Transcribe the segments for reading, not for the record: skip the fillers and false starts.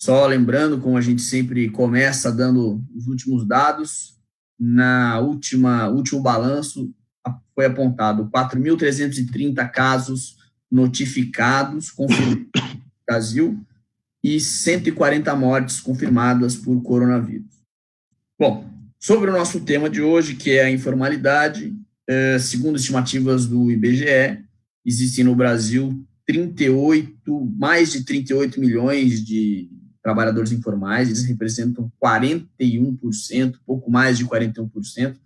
Só lembrando, como a gente sempre começa dando os últimos dados, último balanço foi apontado 4.330 casos notificados, confirmados no Brasil, e 140 mortes confirmadas por coronavírus. Bom, sobre o nosso tema de hoje, que é a informalidade, segundo estimativas do IBGE, existem no Brasil mais de 38 milhões de trabalhadores informais, eles representam 41%, pouco mais de 41%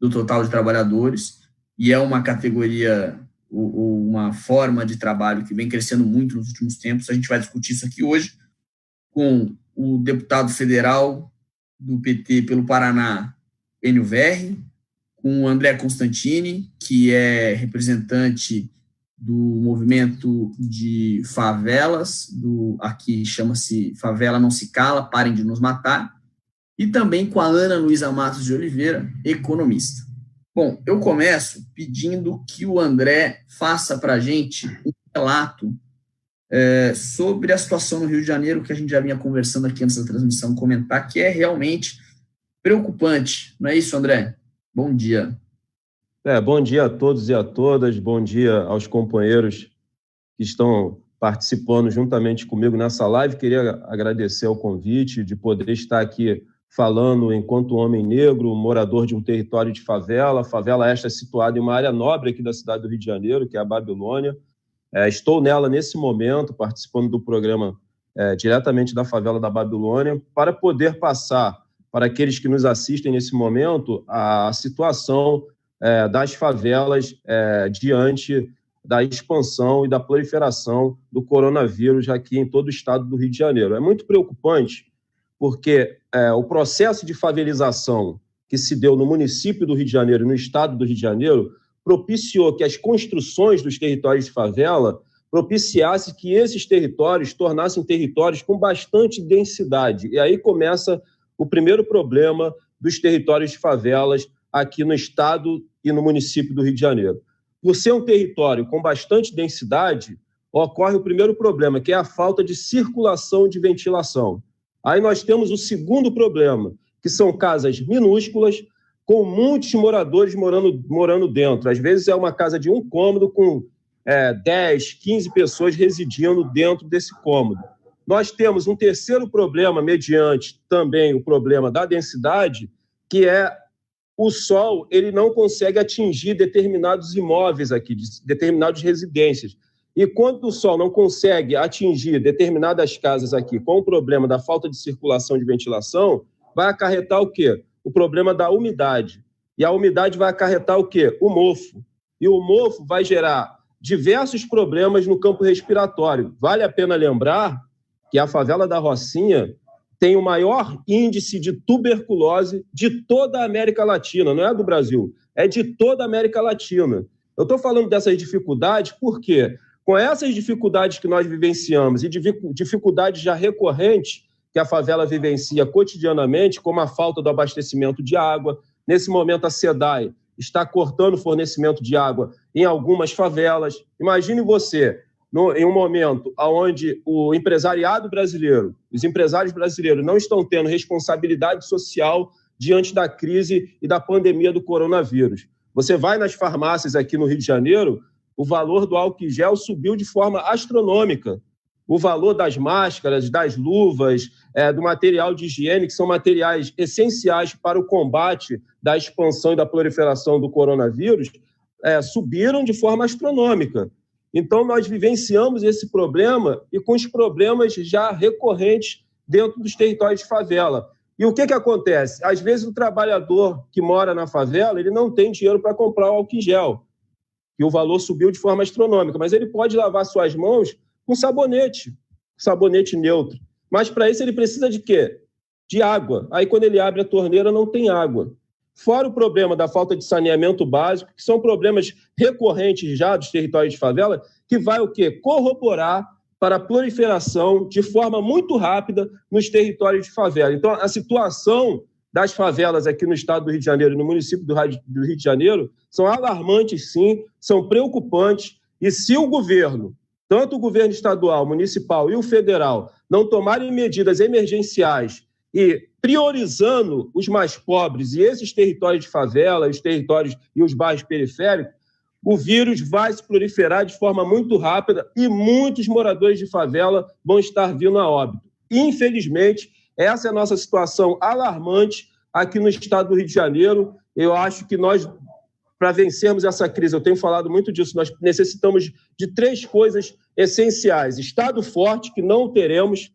do total de trabalhadores, e é uma categoria, uma forma de trabalho que vem crescendo muito nos últimos tempos. A gente vai discutir isso aqui hoje com o deputado federal do PT pelo Paraná, Enio Verri, com o André Constantini, que é representante do movimento de favelas, aqui chama-se Favela Não Se Cala, Parem de Nos Matar, e também com a Ana Luísa Matos de Oliveira, economista. Bom, eu começo pedindo que o André faça para a gente um relato sobre a situação no Rio de Janeiro, que a gente já vinha conversando aqui antes da transmissão, comentar, que é realmente preocupante. Não é isso, André? Bom dia. Bom dia a todos e a todas, bom dia aos companheiros que estão participando juntamente comigo nessa live. Queria agradecer o convite de poder estar aqui falando enquanto homem negro, morador de um território de favela, favela esta situada em uma área nobre aqui da cidade do Rio de Janeiro, que é a Babilônia. Estou nela nesse momento, participando do programa diretamente da favela da Babilônia, para poder passar para aqueles que nos assistem nesse momento a situação das favelas diante da expansão e da proliferação do coronavírus aqui em todo o estado do Rio de Janeiro. É muito preocupante porque o processo de favelização que se deu no município do Rio de Janeiro e no estado do Rio de Janeiro propiciou que as construções dos territórios de favela propiciassem que esses territórios tornassem territórios com bastante densidade. E aí começa o primeiro problema dos territórios de favelas aqui no estado e no município do Rio de Janeiro. Por ser um território com bastante densidade, ocorre o primeiro problema, que é a falta de circulação de ventilação. Aí nós temos o segundo problema, que são casas minúsculas, com muitos moradores morando dentro. Às vezes é uma casa de um cômodo com 10, 15 pessoas residindo dentro desse cômodo. Nós temos um terceiro problema, mediante também o problema da densidade, que é o sol ele não consegue atingir determinados imóveis aqui, determinadas residências. E quando o sol não consegue atingir determinadas casas aqui com o problema da falta de circulação de ventilação, vai acarretar o quê? O problema da umidade. E a umidade vai acarretar o quê? O mofo. E o mofo vai gerar diversos problemas no campo respiratório. Vale a pena lembrar que a favela da Rocinha tem o maior índice de tuberculose de toda a América Latina, não é do Brasil, é de toda a América Latina. Eu estou falando dessas dificuldades porque, com essas dificuldades que nós vivenciamos e dificuldades já recorrentes que a favela vivencia cotidianamente, como a falta do abastecimento de água, nesse momento a SEDAI está cortando o fornecimento de água em algumas favelas. Imagine você, em um momento onde o empresariado brasileiro, os empresários brasileiros não estão tendo responsabilidade social diante da crise e da pandemia do coronavírus. Você vai nas farmácias aqui no Rio de Janeiro, o valor do álcool em gel subiu de forma astronômica. O valor das máscaras, das luvas, do material de higiene, que são materiais essenciais para o combate da expansão e da proliferação do coronavírus, subiram de forma astronômica. Então, nós vivenciamos esse problema e com os problemas já recorrentes dentro dos territórios de favela. E o que acontece? Às vezes, o trabalhador que mora na favela ele não tem dinheiro para comprar o álcool em gel, que o valor subiu de forma astronômica, mas ele pode lavar suas mãos com sabonete neutro. Mas, para isso, ele precisa de quê? De água. Aí, quando ele abre a torneira, não tem água. Fora o problema da falta de saneamento básico, que são problemas recorrentes já dos territórios de favela, que vai o quê? Corroborar para a proliferação de forma muito rápida nos territórios de favela. Então, a situação das favelas aqui no estado do Rio de Janeiro e no município do Rio de Janeiro são alarmantes, sim, são preocupantes, e se o governo tanto o governo estadual, municipal e o federal não tomarem medidas emergenciais e priorizando os mais pobres e esses territórios de favela, os territórios e os bairros periféricos, o vírus vai se proliferar de forma muito rápida e muitos moradores de favela vão estar vindo a óbito. Infelizmente, essa é a nossa situação alarmante aqui no estado do Rio de Janeiro. Eu acho que nós, para vencermos essa crise, eu tenho falado muito disso, nós necessitamos de 3 coisas essenciais. Estado forte, que não teremos,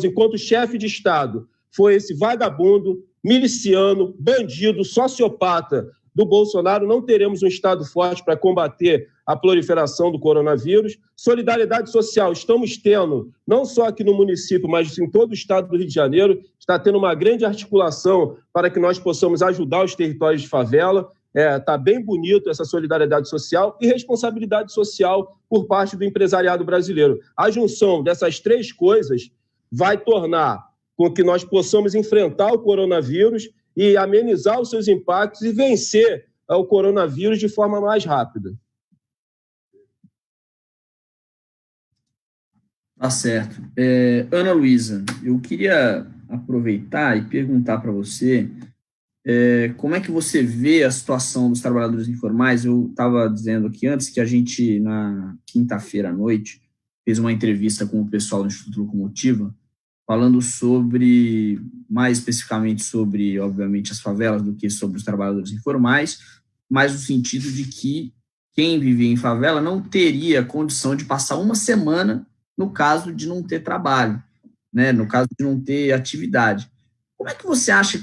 enquanto chefe de Estado foi esse vagabundo, miliciano, bandido, sociopata do Bolsonaro, não teremos um Estado forte para combater a proliferação do coronavírus. Solidariedade social, estamos tendo, não só aqui no município, mas em todo o estado do Rio de Janeiro, está tendo uma grande articulação para que nós possamos ajudar os territórios de favela. Está bem bonito essa solidariedade social e responsabilidade social por parte do empresariado brasileiro. A junção dessas 3 coisas vai tornar com que nós possamos enfrentar o coronavírus e amenizar os seus impactos e vencer o coronavírus de forma mais rápida. Tá certo. Ana Luísa, eu queria aproveitar e perguntar para você como é que você vê a situação dos trabalhadores informais. Eu estava dizendo aqui antes que a gente, na quinta-feira à noite, fez uma entrevista com o pessoal do Instituto Locomotiva, falando mais especificamente sobre, obviamente, as favelas do que sobre os trabalhadores informais, mas no sentido de que quem vivia em favela não teria condição de passar uma semana no caso de não ter trabalho, né, no caso de não ter atividade. Como é que você acha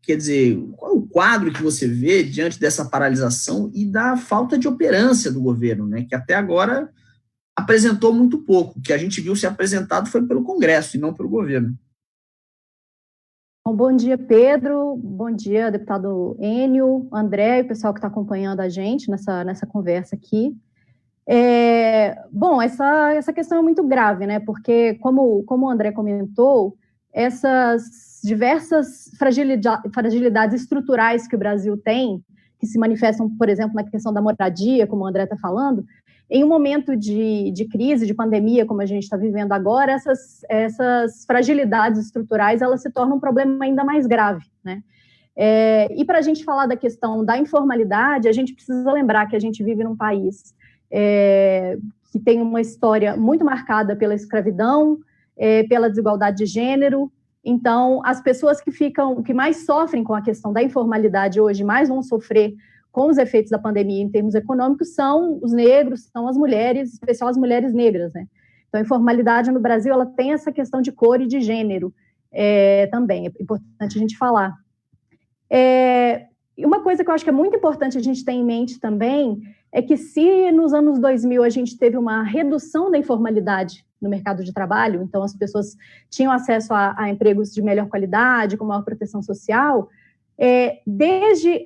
quer dizer, qual é o quadro que você vê diante dessa paralisação e da falta de operância do governo, né, que até agora apresentou muito pouco? O que a gente viu ser apresentado foi pelo Congresso e não pelo governo. Bom dia, Pedro. Bom dia, deputado Enio, André e o pessoal que está acompanhando a gente nessa conversa aqui. Bom, essa questão é muito grave, né? Porque, como o André comentou, essas diversas fragilidades estruturais que o Brasil tem, que se manifestam, por exemplo, na questão da moradia, como o André está falando, em um momento de crise, de pandemia, como a gente está vivendo agora, essas fragilidades estruturais, elas se tornam um problema ainda mais grave, né? E para a gente falar da questão da informalidade, a gente precisa lembrar que a gente vive num país que tem uma história muito marcada pela escravidão, pela desigualdade de gênero. Então, as pessoas que mais sofrem com a questão da informalidade hoje, mais vão sofrer com os efeitos da pandemia em termos econômicos, são os negros, são as mulheres, em especial as mulheres negras, né? Então, a informalidade no Brasil, ela tem essa questão de cor e de gênero também, é importante a gente falar. E uma coisa que eu acho que é muito importante a gente ter em mente também é que se nos anos 2000 a gente teve uma redução da informalidade no mercado de trabalho, então as pessoas tinham acesso a empregos de melhor qualidade, com maior proteção social, desde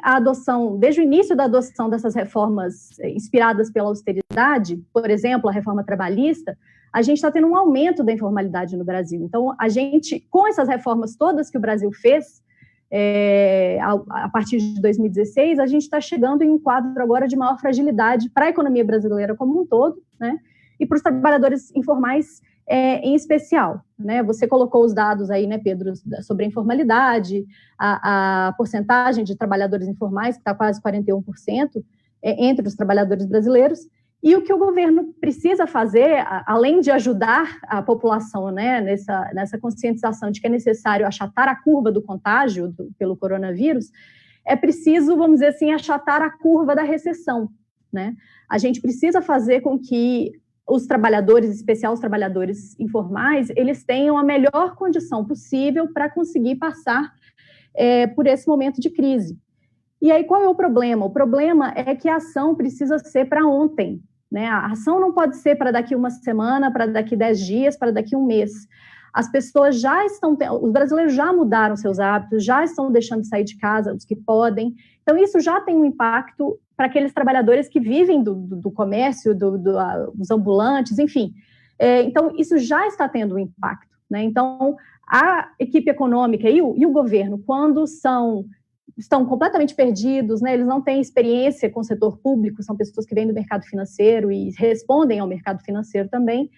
o início da adoção dessas reformas inspiradas pela austeridade, por exemplo, a reforma trabalhista, a gente está tendo um aumento da informalidade no Brasil. Então, a gente, com essas reformas todas que o Brasil fez, a partir de 2016, a gente está chegando em um quadro agora de maior fragilidade para a economia brasileira como um todo, né? E para os trabalhadores informais em especial, né? Você colocou os dados aí, né, Pedro, sobre a informalidade, a porcentagem de trabalhadores informais, que está quase 41% entre os trabalhadores brasileiros, e o que o governo precisa fazer, além de ajudar a população, né, nessa conscientização de que é necessário achatar a curva do contágio pelo coronavírus, é preciso, vamos dizer assim, achatar a curva da recessão, né? A gente precisa fazer com que os trabalhadores, em especial os trabalhadores informais, eles tenham a melhor condição possível para conseguir passar por esse momento de crise. E aí, qual é o problema? O problema é que a ação precisa ser para ontem, né? A ação não pode ser para daqui uma semana, para daqui 10 dias, para daqui um mês. As pessoas os brasileiros já mudaram seus hábitos, já estão deixando de sair de casa, os que podem. Então, isso já tem um impacto para aqueles trabalhadores que vivem do comércio, dos ambulantes, enfim. Então, isso já está tendo um impacto, né? Então, a equipe econômica e o governo, quando são estão completamente perdidos, né? Eles não têm experiência com o setor público, são pessoas que vêm do mercado financeiro e respondem ao mercado financeiro também.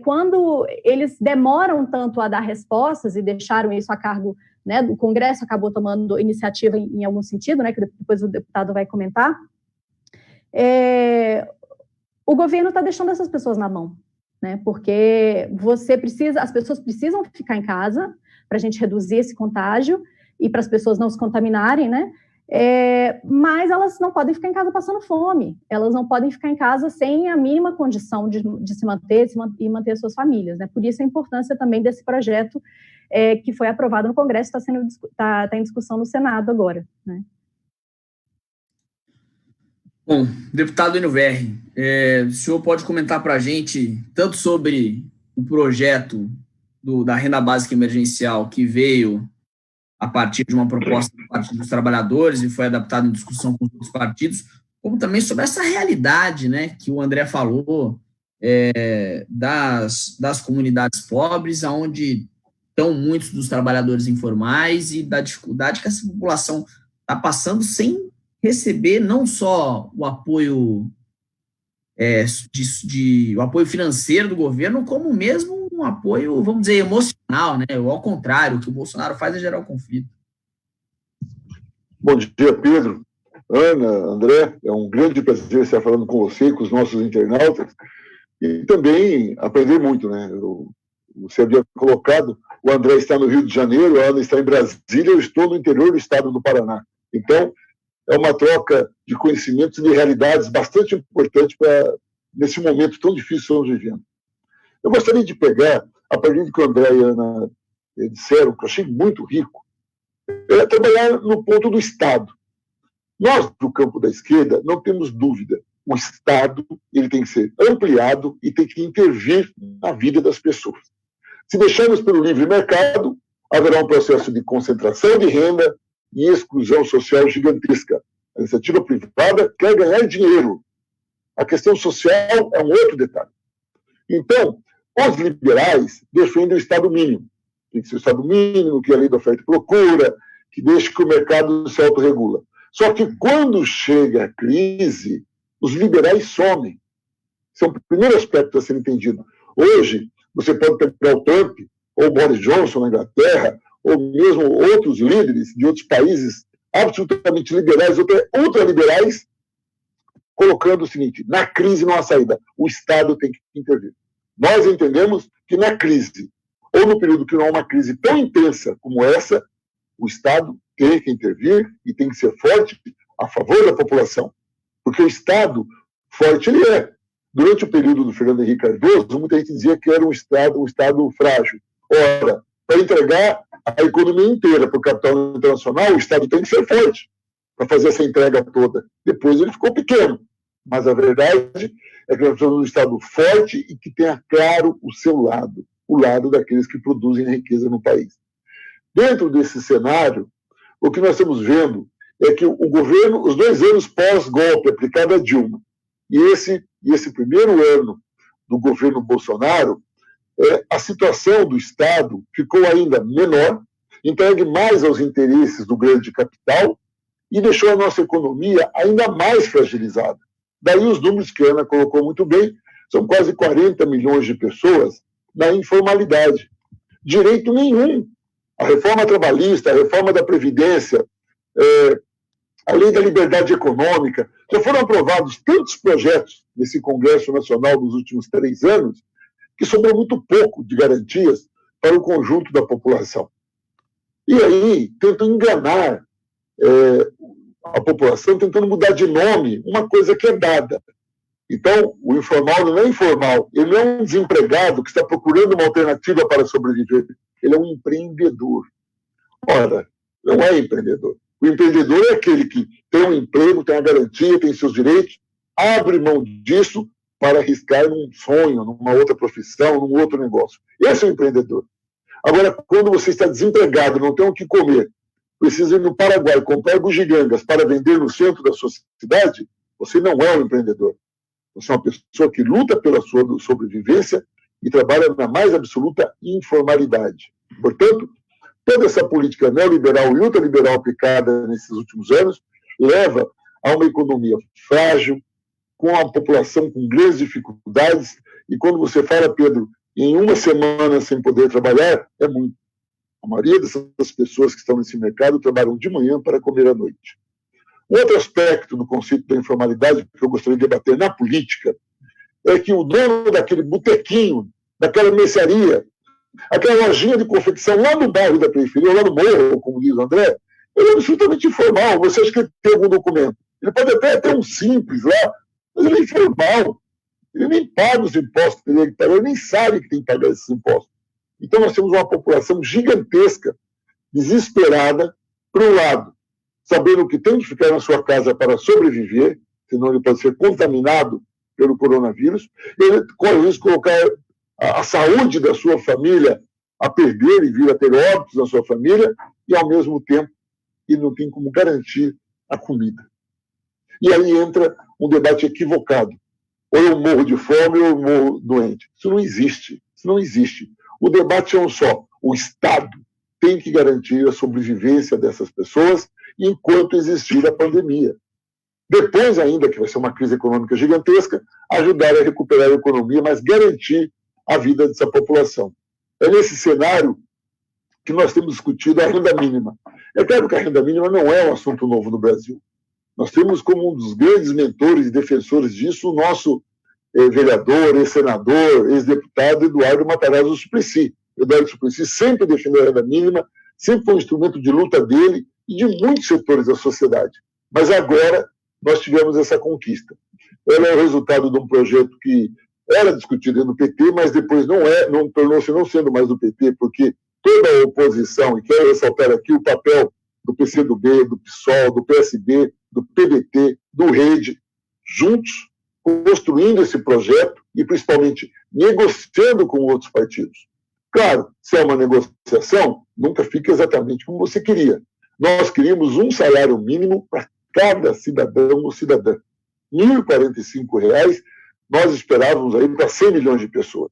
Quando eles demoram tanto a dar respostas e deixaram isso a cargo, né, o Congresso acabou tomando iniciativa em algum sentido, né, que depois o deputado vai comentar, o governo está deixando essas pessoas na mão, né, porque as pessoas precisam ficar em casa para a gente reduzir esse contágio e para as pessoas não se contaminarem, né, mas elas não podem ficar em casa passando fome, elas não podem ficar em casa sem a mínima condição de se manter e manter as suas famílias, né? Por isso a importância também desse projeto que foi aprovado no Congresso, está em discussão no Senado agora, né? Bom, deputado Enio Verri, o senhor pode comentar para a gente tanto sobre o projeto da renda básica emergencial que veio a partir de uma proposta do Partido dos Trabalhadores e foi adaptado em discussão com os outros partidos, como também sobre essa realidade, né, que o André falou, das comunidades pobres, onde estão muitos dos trabalhadores informais e da dificuldade que essa população está passando sem receber não só o apoio o apoio financeiro do governo, como mesmo um apoio, vamos dizer, emocional, né? Ou ao contrário, o que o Bolsonaro faz é gerar o conflito. Bom dia, Pedro, Ana, André, é um grande prazer estar falando com você e com os nossos internautas, e também aprender muito, né? Você havia colocado, o André está no Rio de Janeiro, a Ana está em Brasília, eu estou no interior do estado do Paraná. Então, é uma troca de conhecimentos e de realidades bastante importante nesse momento tão difícil que estamos vivendo. Eu gostaria de pegar, a partir do que o André e a Ana disseram, que eu achei muito rico, trabalhar no ponto do Estado. Nós, do campo da esquerda, não temos dúvida. O Estado ele tem que ser ampliado e tem que intervir na vida das pessoas. Se deixarmos pelo livre mercado, haverá um processo de concentração de renda e exclusão social gigantesca. A iniciativa privada quer ganhar dinheiro. A questão social é um outro detalhe. Então, os liberais defendem o Estado mínimo. Tem que ser o Estado mínimo, que é a lei da oferta e procura, que deixe que o mercado se autorregula. Só que quando chega a crise, os liberais somem. Esse é o primeiro aspecto a ser entendido. Hoje, você pode pegar o Trump, ou o Boris Johnson na Inglaterra, ou mesmo outros líderes de outros países absolutamente liberais, ultraliberais, colocando o seguinte: na crise não há saída, o Estado tem que intervir. Nós entendemos que na crise, ou no período que não há uma crise tão intensa como essa, o Estado tem que intervir e tem que ser forte a favor da população. Porque o Estado forte ele é. Durante o período do Fernando Henrique Cardoso, muita gente dizia que era um Estado frágil. Ora, para entregar a economia inteira para o capital internacional, o Estado tem que ser forte para fazer essa entrega toda. Depois ele ficou pequeno. Mas a verdade é que nós precisamos de um Estado forte e que tenha claro o seu lado, o lado daqueles que produzem riqueza no país. Dentro desse cenário, o que nós estamos vendo é que o governo, os 2 anos pós-golpe aplicado a Dilma, e esse primeiro ano do governo Bolsonaro, a situação do Estado ficou ainda menor, entregue mais aos interesses do grande capital e deixou a nossa economia ainda mais fragilizada. Daí os números que a Ana colocou muito bem, são quase 40 milhões de pessoas na informalidade. Direito nenhum. A reforma trabalhista, a reforma da Previdência, a lei da liberdade econômica, já foram aprovados tantos projetos nesse Congresso Nacional nos últimos 3 anos, que sobrou muito pouco de garantias para o conjunto da população. E aí tentam enganar a população, tentando mudar de nome uma coisa que é dada. Então, o informal não é informal, ele não é um desempregado que está procurando uma alternativa para sobreviver, ele é um empreendedor. Ora, não é empreendedor. O empreendedor é aquele que tem um emprego, tem a garantia, tem seus direitos, abre mão disso para arriscar num sonho, numa outra profissão, num outro negócio. Esse é o empreendedor. Agora, quando você está desempregado, não tem o que comer, precisa ir no Paraguai comprar bugigangas para vender no centro da sua cidade, você não é um empreendedor. Você é uma pessoa que luta pela sua sobrevivência e trabalha na mais absoluta informalidade. Portanto, toda essa política neoliberal e ultraliberal aplicada nesses últimos anos leva a uma economia frágil, com a população com grandes dificuldades, e quando você fala, Pedro, em uma semana sem poder trabalhar, é muito. A maioria dessas pessoas que estão nesse mercado trabalham de manhã para comer à noite. Outro aspecto do conceito da informalidade que eu gostaria de debater na política é que o dono daquele botequinho, daquela mercearia, aquela lojinha de confecção lá no bairro da periferia, lá no morro, como diz o André, ele é absolutamente informal. Você acha que ele tem algum documento? Ele pode até ter um simples lá, mas ele é informal. Ele nem paga os impostos que ele paga, ele nem sabe que tem que pagar esses impostos. Então nós temos uma população gigantesca, desesperada, por um lado, sabendo que tem que ficar na sua casa para sobreviver, senão ele pode ser contaminado pelo coronavírus, ele corre o risco de colocar a saúde da sua família a perder e vir a ter óbitos na sua família, e ao mesmo tempo ele não tem como garantir a comida. E aí entra um debate equivocado. Ou eu morro de fome ou eu morro doente. Isso não existe. Isso não existe. O debate é um só. O Estado tem que garantir a sobrevivência dessas pessoas enquanto existir a pandemia. Depois ainda, que vai ser uma crise econômica gigantesca, ajudar a recuperar a economia, mas garantir a vida dessa população. É nesse cenário que nós temos discutido a renda mínima. É claro que a renda mínima não é um assunto novo no Brasil. Nós temos como um dos grandes mentores e defensores disso o nosso vereador, ex-senador, ex-deputado Eduardo Matarazzo Suplicy. Eduardo Suplicy sempre defendeu a renda mínima, sempre foi um instrumento de luta dele e de muitos setores da sociedade. Mas agora nós tivemos essa conquista. Ela é o resultado de um projeto que era discutido no PT, mas depois não tornou-se não sendo mais do PT, porque toda a oposição, e quero ressaltar aqui o papel do PCdoB, do PSOL, do PSB, do PDT, do Rede, juntos, construindo esse projeto e, principalmente, negociando com outros partidos. Claro, se é uma negociação, nunca fica exatamente como você queria. Nós queríamos um salário mínimo para cada cidadão ou cidadã. R$ 1.045, nós esperávamos aí para 100 milhões de pessoas.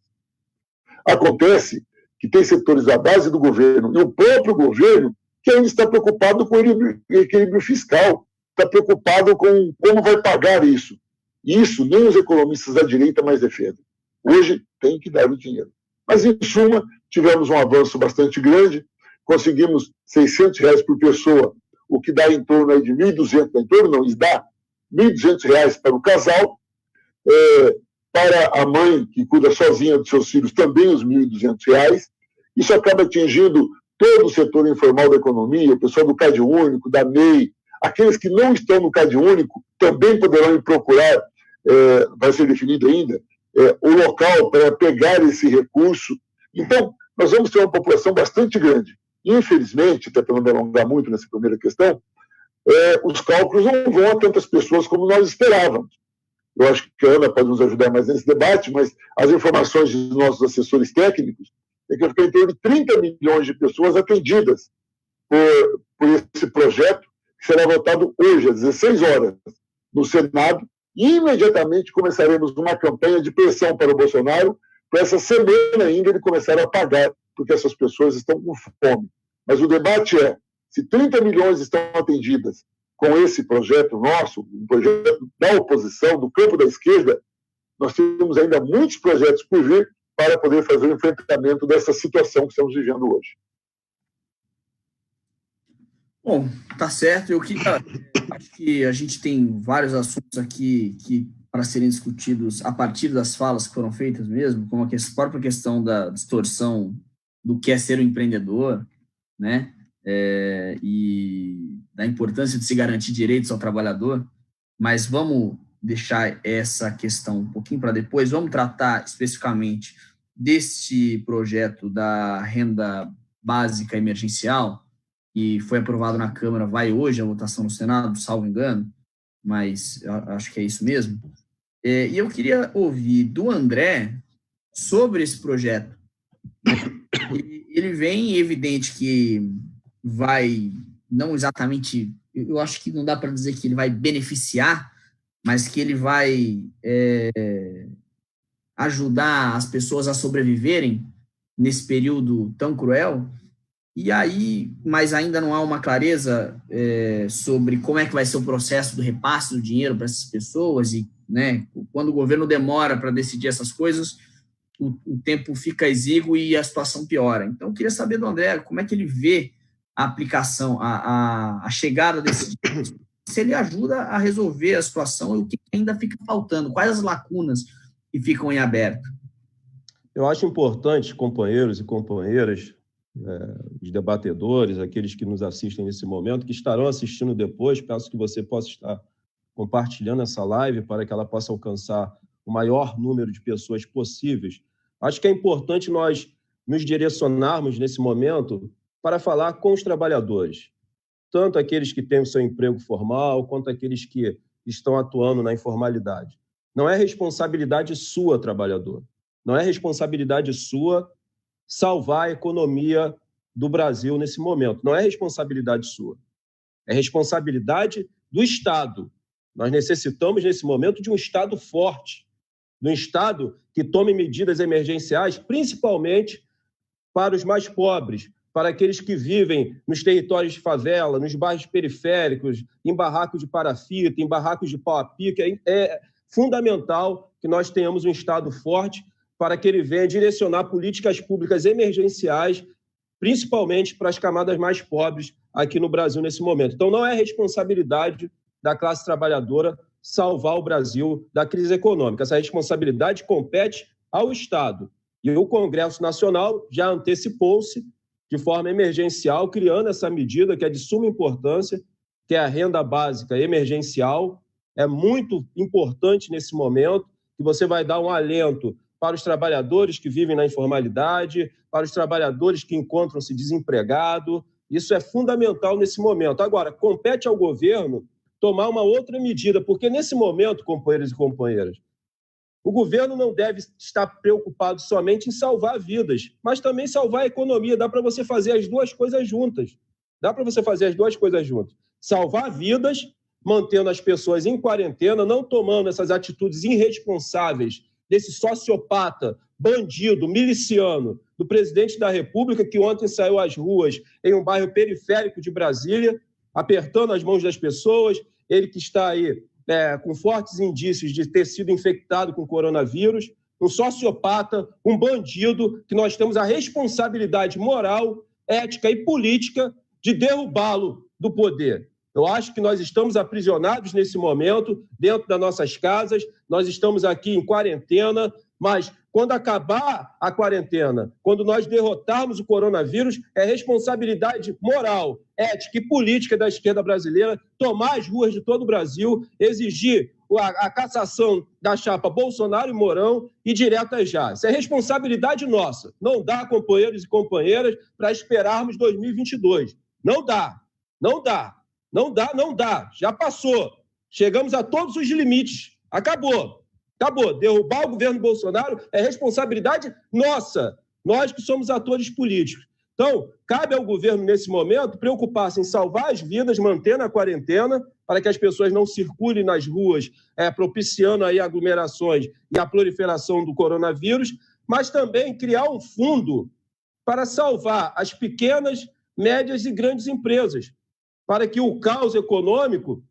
Acontece que tem setores da base do governo e o próprio governo que ainda está preocupado com o equilíbrio fiscal, está preocupado com como vai pagar isso. Isso nem os economistas da direita mais defendem. Hoje tem que dar o dinheiro. Mas, em suma, tivemos um avanço bastante grande, conseguimos R$ 600 por pessoa, o que dá em torno aí de R$ 1.200, dá R$ 1.200 para o casal, para a mãe que cuida sozinha dos seus filhos também os R$ 1.200. Isso acaba atingindo todo o setor informal da economia, o pessoal do Cade Único, da MEI, aqueles que não estão no Cade Único também poderão procurar, vai ser definido ainda, o local para pegar esse recurso. Então, nós vamos ter uma população bastante grande. Infelizmente, até para não me alongar muito nessa primeira questão, os cálculos não vão a tantas pessoas como nós esperávamos. Eu acho que a Ana pode nos ajudar mais nesse debate, mas as informações dos nossos assessores técnicos é que vai ficar em torno de 30 milhões de pessoas atendidas por esse projeto, que será votado hoje, às 16 horas, no Senado, e imediatamente começaremos uma campanha de pressão para o Bolsonaro, para essa semana ainda ele começar a pagar, porque essas pessoas estão com fome. Mas o debate é, se 30 milhões estão atendidas com esse projeto nosso, um projeto da oposição, do campo da esquerda, nós temos ainda muitos projetos por vir para poder fazer o enfrentamento dessa situação que estamos vivendo hoje. Bom, tá certo. Acho que a gente tem vários assuntos aqui para serem discutidos a partir das falas que foram feitas mesmo, como a própria questão da distorção do que é ser um empreendedor, né? E da importância de se garantir direitos ao trabalhador, mas vamos deixar essa questão um pouquinho para depois. Vamos tratar especificamente deste projeto da renda básica emergencial, que foi aprovado na Câmara, vai hoje a votação no Senado, salvo engano, mas acho que é isso mesmo. E eu queria ouvir do André sobre esse projeto. Ele vem, evidente que vai, não exatamente, eu acho que não dá para dizer que ele vai beneficiar, mas que ele vai ajudar as pessoas a sobreviverem nesse período tão cruel. E aí, mas ainda não há uma clareza sobre como é que vai ser o processo do repasse do dinheiro para essas pessoas e, né, quando o governo demora para decidir essas coisas, o tempo fica exíguo e a situação piora. Então, eu queria saber do André como é que ele vê a aplicação, a chegada desse dinheiro, se ele ajuda a resolver a situação e o que ainda fica faltando, quais as lacunas que ficam em aberto. Eu acho importante, companheiros e companheiras, os debatedores, aqueles que nos assistem nesse momento, que estarão assistindo depois, peço que você possa estar compartilhando essa live para que ela possa alcançar o maior número de pessoas possíveis. Acho que é importante nós nos direcionarmos nesse momento para falar com os trabalhadores, tanto aqueles que têm o seu emprego formal, quanto aqueles que estão atuando na informalidade. Não é responsabilidade sua, trabalhador. Não é responsabilidade sua salvar a economia do Brasil nesse momento. Não é responsabilidade sua. É responsabilidade do Estado. Nós necessitamos, nesse momento, de um Estado forte, de um Estado que tome medidas emergenciais, principalmente para os mais pobres, para aqueles que vivem nos territórios de favela, nos bairros periféricos, em barracos de parafita, em barracos de pau-a-pique. É fundamental que nós tenhamos um Estado forte para que ele venha direcionar políticas públicas emergenciais, principalmente para as camadas mais pobres aqui no Brasil nesse momento. Então, não é responsabilidade da classe trabalhadora salvar o Brasil da crise econômica. Essa responsabilidade compete ao Estado. E o Congresso Nacional já antecipou-se de forma emergencial, criando essa medida que é de suma importância, que é a renda básica emergencial. É muito importante nesse momento, que você vai dar um alento para os trabalhadores que vivem na informalidade, para os trabalhadores que encontram-se desempregados. Isso é fundamental nesse momento. Agora, compete ao governo tomar uma outra medida, porque nesse momento, companheiros e companheiras, o governo não deve estar preocupado somente em salvar vidas, mas também salvar a economia. Dá para você fazer as duas coisas juntas. Salvar vidas, mantendo as pessoas em quarentena, não tomando essas atitudes irresponsáveis desse sociopata, bandido, miliciano, do presidente da República, que ontem saiu às ruas em um bairro periférico de Brasília, apertando as mãos das pessoas, ele que está aí com fortes indícios de ter sido infectado com coronavírus, um sociopata, um bandido, que nós temos a responsabilidade moral, ética e política de derrubá-lo do poder. Eu acho que nós estamos aprisionados nesse momento, dentro das nossas casas, nós estamos aqui em quarentena, mas quando acabar a quarentena, quando nós derrotarmos o coronavírus, é responsabilidade moral, ética e política da esquerda brasileira tomar as ruas de todo o Brasil, exigir a cassação da chapa Bolsonaro e Mourão e direta já. Isso é responsabilidade nossa. Não dá, companheiros e companheiras, para esperarmos 2022. Não dá. Já passou. Chegamos a todos os limites. Acabou. Derrubar o governo Bolsonaro é responsabilidade nossa. Nós que somos atores políticos. Então, cabe ao governo, nesse momento, preocupar-se em salvar as vidas, mantendo a quarentena, para que as pessoas não circulem nas ruas, propiciando aí aglomerações e a proliferação do coronavírus, mas também criar um fundo para salvar as pequenas, médias e grandes empresas, para que o caos econômico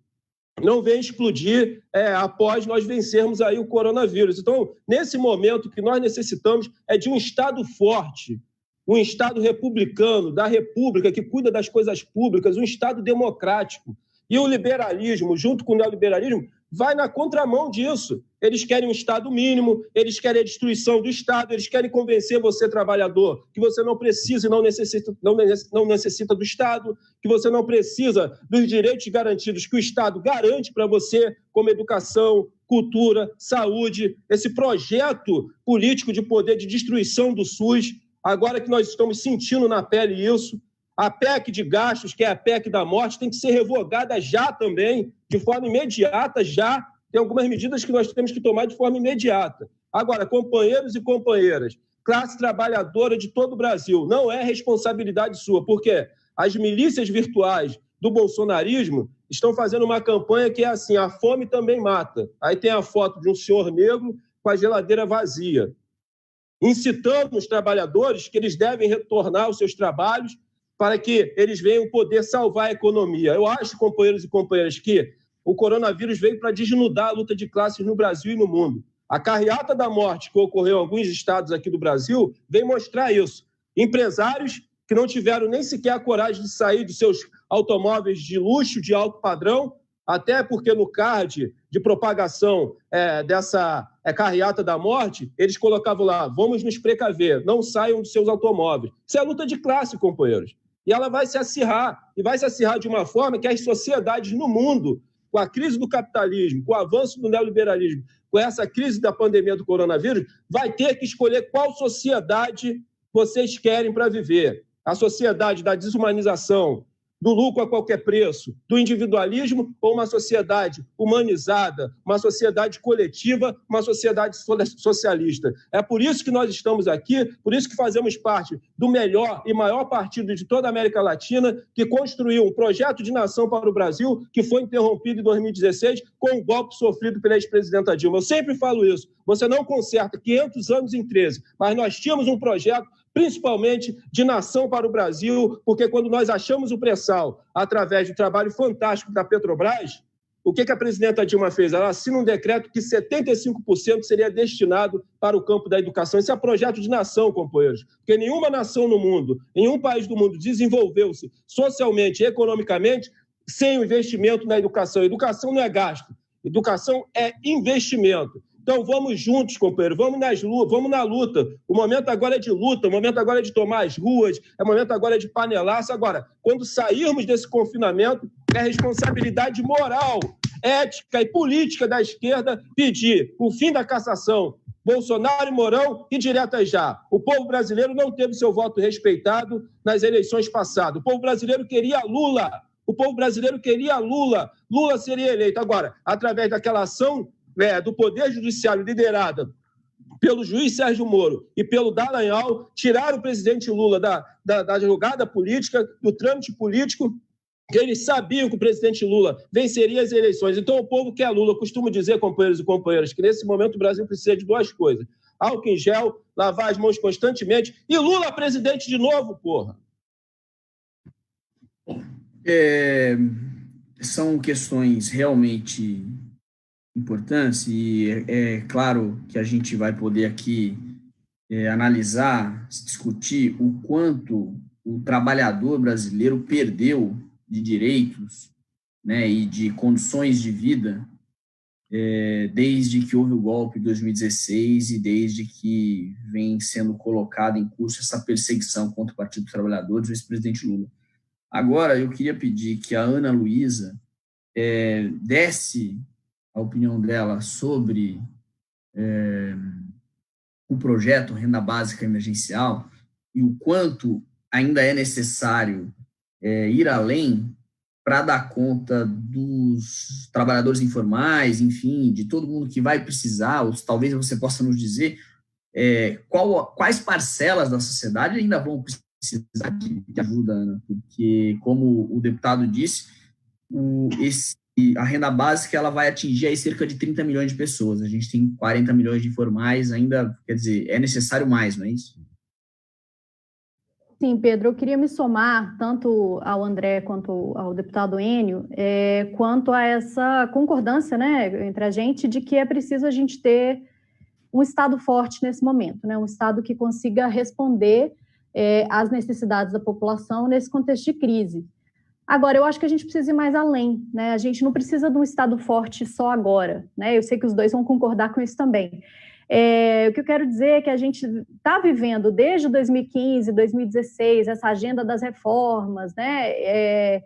não venha explodir após nós vencermos aí o coronavírus. Então, nesse momento, o que nós necessitamos é de um Estado forte, um Estado republicano, da República, que cuida das coisas públicas, um Estado democrático. E o liberalismo, junto com o neoliberalismo, vai na contramão disso. Eles querem um Estado mínimo, eles querem a destruição do Estado, eles querem convencer você, trabalhador, que você não precisa e não necessita do Estado, que você não precisa dos direitos garantidos que o Estado garante para você, como educação, cultura, saúde, esse projeto político de poder de destruição do SUS, agora que nós estamos sentindo na pele isso. A PEC de gastos, que é a PEC da morte, tem que ser revogada já também, de forma imediata, já. Tem algumas medidas que nós temos que tomar de forma imediata. Agora, companheiros e companheiras, classe trabalhadora de todo o Brasil, não é responsabilidade sua, porque as milícias virtuais do bolsonarismo estão fazendo uma campanha que é assim, a fome também mata. Aí tem a foto de um senhor negro com a geladeira vazia, incitando os trabalhadores que eles devem retornar aos seus trabalhos para que eles venham poder salvar a economia. Eu acho, companheiros e companheiras, que o coronavírus veio para desnudar a luta de classes no Brasil e no mundo. A carreata da morte que ocorreu em alguns estados aqui do Brasil veio mostrar isso. Empresários que não tiveram nem sequer a coragem de sair dos seus automóveis de luxo, de alto padrão, até porque no card de propagação dessa carreata da morte, eles colocavam lá, vamos nos precaver, não saiam dos seus automóveis. Isso é a luta de classe, companheiros. E ela vai se acirrar, e vai se acirrar de uma forma que as sociedades no mundo, com a crise do capitalismo, com o avanço do neoliberalismo, com essa crise da pandemia do coronavírus, vai ter que escolher qual sociedade vocês querem para viver. A sociedade da desumanização, do lucro a qualquer preço, do individualismo ou uma sociedade humanizada, uma sociedade coletiva, uma sociedade socialista. É por isso que nós estamos aqui, por isso que fazemos parte do melhor e maior partido de toda a América Latina, que construiu um projeto de nação para o Brasil, que foi interrompido em 2016 com o golpe sofrido pela ex-presidenta Dilma. Eu sempre falo isso, você não conserta 500 anos em 13, mas nós tínhamos um projeto principalmente de nação para o Brasil, porque quando nós achamos o pré-sal através do trabalho fantástico da Petrobras, o que a presidenta Dilma fez? Ela assina um decreto que 75% seria destinado para o campo da educação. Esse é projeto de nação, companheiros, porque nenhuma nação no mundo, nenhum país do mundo desenvolveu-se socialmente e economicamente sem o investimento na educação. Educação não é gasto, educação é investimento. Então, vamos juntos, companheiro, vamos na luta. O momento agora é de luta, o momento agora é de tomar as ruas, o momento agora é de panelaço. Agora, quando sairmos desse confinamento, é responsabilidade moral, ética e política da esquerda pedir o fim da cassação. Bolsonaro e Mourão e diretas já. O povo brasileiro não teve seu voto respeitado nas eleições passadas. O povo brasileiro queria Lula. O povo brasileiro queria Lula. Lula seria eleito. Agora, através daquela ação do Poder Judiciário liderada pelo juiz Sérgio Moro e pelo Dallagnol, tiraram o presidente Lula da jogada política, do trâmite político, que eles sabiam que o presidente Lula venceria as eleições. Então o povo quer Lula. Eu costumo dizer, companheiros e companheiras, que nesse momento o Brasil precisa de duas coisas: álcool em gel, lavar as mãos constantemente e Lula presidente de novo, porra. São questões realmente importantes e é claro que a gente vai poder aqui analisar, discutir o quanto o trabalhador brasileiro perdeu de direitos, né, e de condições de vida desde que houve o golpe de 2016 e desde que vem sendo colocada em curso essa perseguição contra o Partido dos Trabalhadores e o ex-presidente Lula. Agora, eu queria pedir que a Ana Luísa desse a opinião dela sobre o projeto Renda Básica Emergencial e o quanto ainda é necessário ir além para dar conta dos trabalhadores informais, enfim, de todo mundo que vai precisar, ou talvez você possa nos dizer quais parcelas da sociedade ainda vão precisar de ajuda, Ana, porque, como o deputado disse, a renda básica ela vai atingir aí cerca de 30 milhões de pessoas. A gente tem 40 milhões de informais, ainda, quer dizer, é necessário mais, não é isso? Sim, Pedro, eu queria me somar tanto ao André quanto ao deputado Enio, quanto a essa concordância, né, entre a gente de que é preciso a gente ter um Estado forte nesse momento, né, um Estado que consiga responder às necessidades da população nesse contexto de crise. Agora, eu acho que a gente precisa ir mais além, né? A gente não precisa de um Estado forte só agora, né? Eu sei que os dois vão concordar com isso também. O que eu quero dizer é que a gente está vivendo desde 2015, 2016, essa agenda das reformas, né?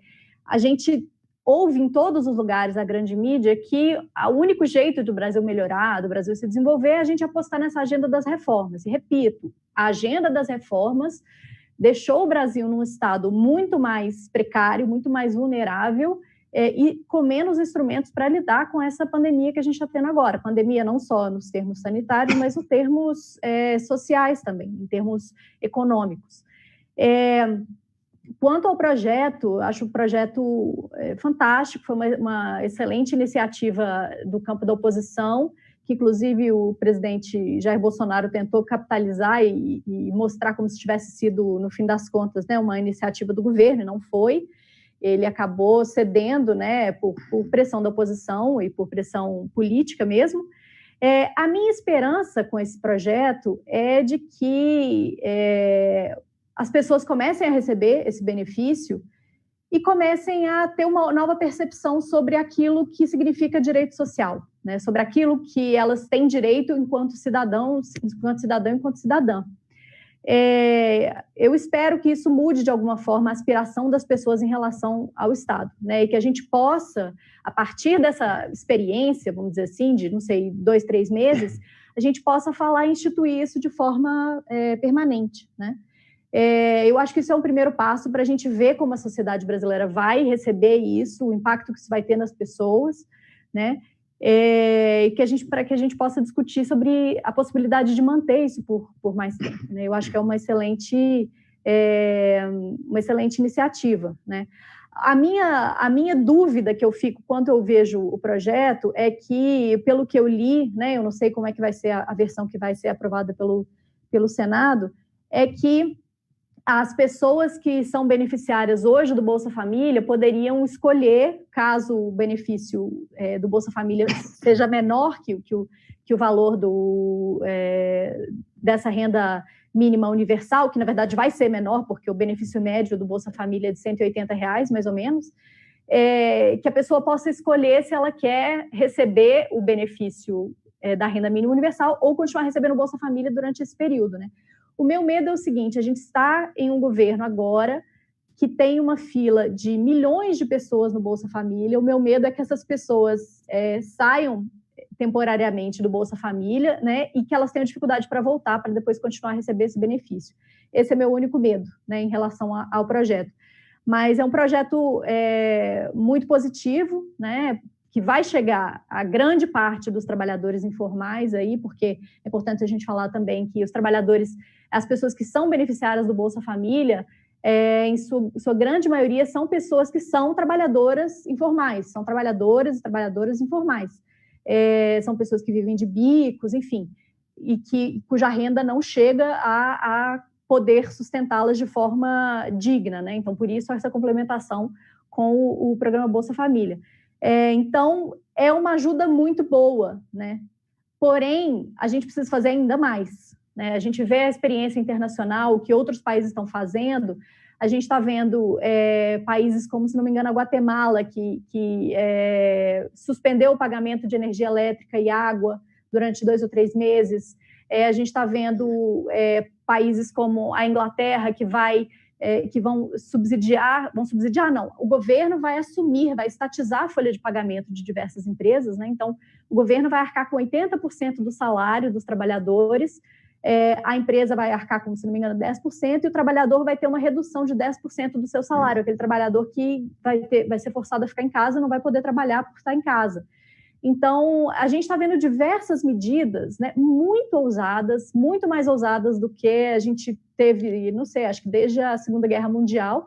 A gente ouve em todos os lugares, a grande mídia, que o único jeito do Brasil melhorar, do Brasil se desenvolver, é a gente apostar nessa agenda das reformas. E repito, a agenda das reformas deixou o Brasil num estado muito mais precário, muito mais vulnerável e com menos instrumentos para lidar com essa pandemia que a gente está tendo agora. Pandemia não só nos termos sanitários, mas nos termos sociais também, em termos econômicos. Quanto ao projeto, acho o projeto fantástico, foi uma excelente iniciativa do campo da oposição, que inclusive o presidente Jair Bolsonaro tentou capitalizar e mostrar como se tivesse sido, no fim das contas, né, uma iniciativa do governo, e não foi. Ele acabou cedendo, né, por pressão da oposição e por pressão política mesmo. A minha esperança com esse projeto é de que as pessoas comecem a receber esse benefício e comecem a ter uma nova percepção sobre aquilo que significa direito social, né? Sobre aquilo que elas têm direito enquanto cidadão, enquanto cidadã. Eu espero que isso mude de alguma forma a aspiração das pessoas em relação ao Estado, né? E que a gente possa, a partir dessa experiência, vamos dizer assim, de, não sei, 2, 3 meses, a gente possa falar e instituir isso de forma permanente, né? Eu acho que isso é um primeiro passo para a gente ver como a sociedade brasileira vai receber isso, o impacto que isso vai ter nas pessoas, né? Para que a gente possa discutir sobre a possibilidade de manter isso por mais tempo, né? Eu acho que é uma excelente iniciativa, né? A minha dúvida que eu fico quando eu vejo o projeto é que, pelo que eu li, né, eu não sei como é que vai ser a versão que vai ser aprovada pelo Senado, é que as pessoas que são beneficiárias hoje do Bolsa Família poderiam escolher, caso o benefício do Bolsa Família seja menor que o valor dessa renda mínima universal, que na verdade vai ser menor, porque o benefício médio do Bolsa Família é de R$180, mais ou menos, que a pessoa possa escolher se ela quer receber o benefício da renda mínima universal ou continuar recebendo o Bolsa Família durante esse período, né? O meu medo é o seguinte: a gente está em um governo agora que tem uma fila de milhões de pessoas no Bolsa Família. O meu medo é que essas pessoas saiam temporariamente do Bolsa Família, né, e que elas tenham dificuldade para voltar, para depois continuar a receber esse benefício. Esse é meu único medo, né, em relação ao projeto. Mas é um projeto muito positivo, né, que vai chegar a grande parte dos trabalhadores informais aí, porque é importante a gente falar também que os trabalhadores, as pessoas que são beneficiárias do Bolsa Família, em sua grande maioria são pessoas que são trabalhadoras informais, são trabalhadores e trabalhadoras informais. São pessoas que vivem de bicos, enfim, e cuja renda não chega a poder sustentá-las de forma digna, né? Então, por isso, essa complementação com o programa Bolsa Família. Então, é uma ajuda muito boa, né? Porém, a gente precisa fazer ainda mais, né? A gente vê a experiência internacional, o que outros países estão fazendo. A gente está vendo países como, se não me engano, a Guatemala, que suspendeu o pagamento de energia elétrica e água durante 2 ou 3 meses. A gente está vendo países como a Inglaterra, que vão subsidiar não, o governo vai assumir, vai estatizar a folha de pagamento de diversas empresas, né? Então, o governo vai arcar com 80% do salário dos trabalhadores, a empresa vai arcar com, se não me engano, 10%, e o trabalhador vai ter uma redução de 10% do seu salário, aquele trabalhador que vai ser forçado a ficar em casa, não vai poder trabalhar por estar em casa. Então, a gente está vendo diversas medidas, né, muito ousadas, muito mais ousadas do que a gente teve, não sei, acho que desde a Segunda Guerra Mundial,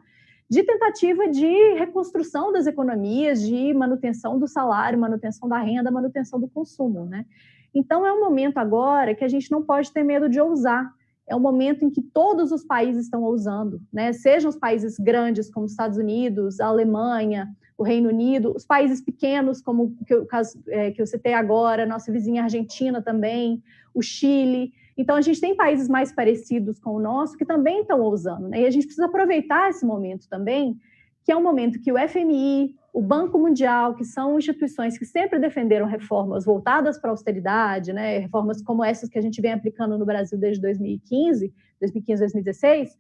de tentativa de reconstrução das economias, de manutenção do salário, manutenção da renda, manutenção do consumo, né? Então, é um momento agora que a gente não pode ter medo de ousar. É um momento em que todos os países estão ousando, né? Sejam os países grandes, como os Estados Unidos, a Alemanha, o Reino Unido, os países pequenos, como o caso que eu citei agora, nossa vizinha Argentina também, o Chile. Então, a gente tem países mais parecidos com o nosso que também estão ousando, né? E a gente precisa aproveitar esse momento também, que é um momento que o FMI, o Banco Mundial, que são instituições que sempre defenderam reformas voltadas para a austeridade, né? Reformas como essas que a gente vem aplicando no Brasil desde 2015, 2016,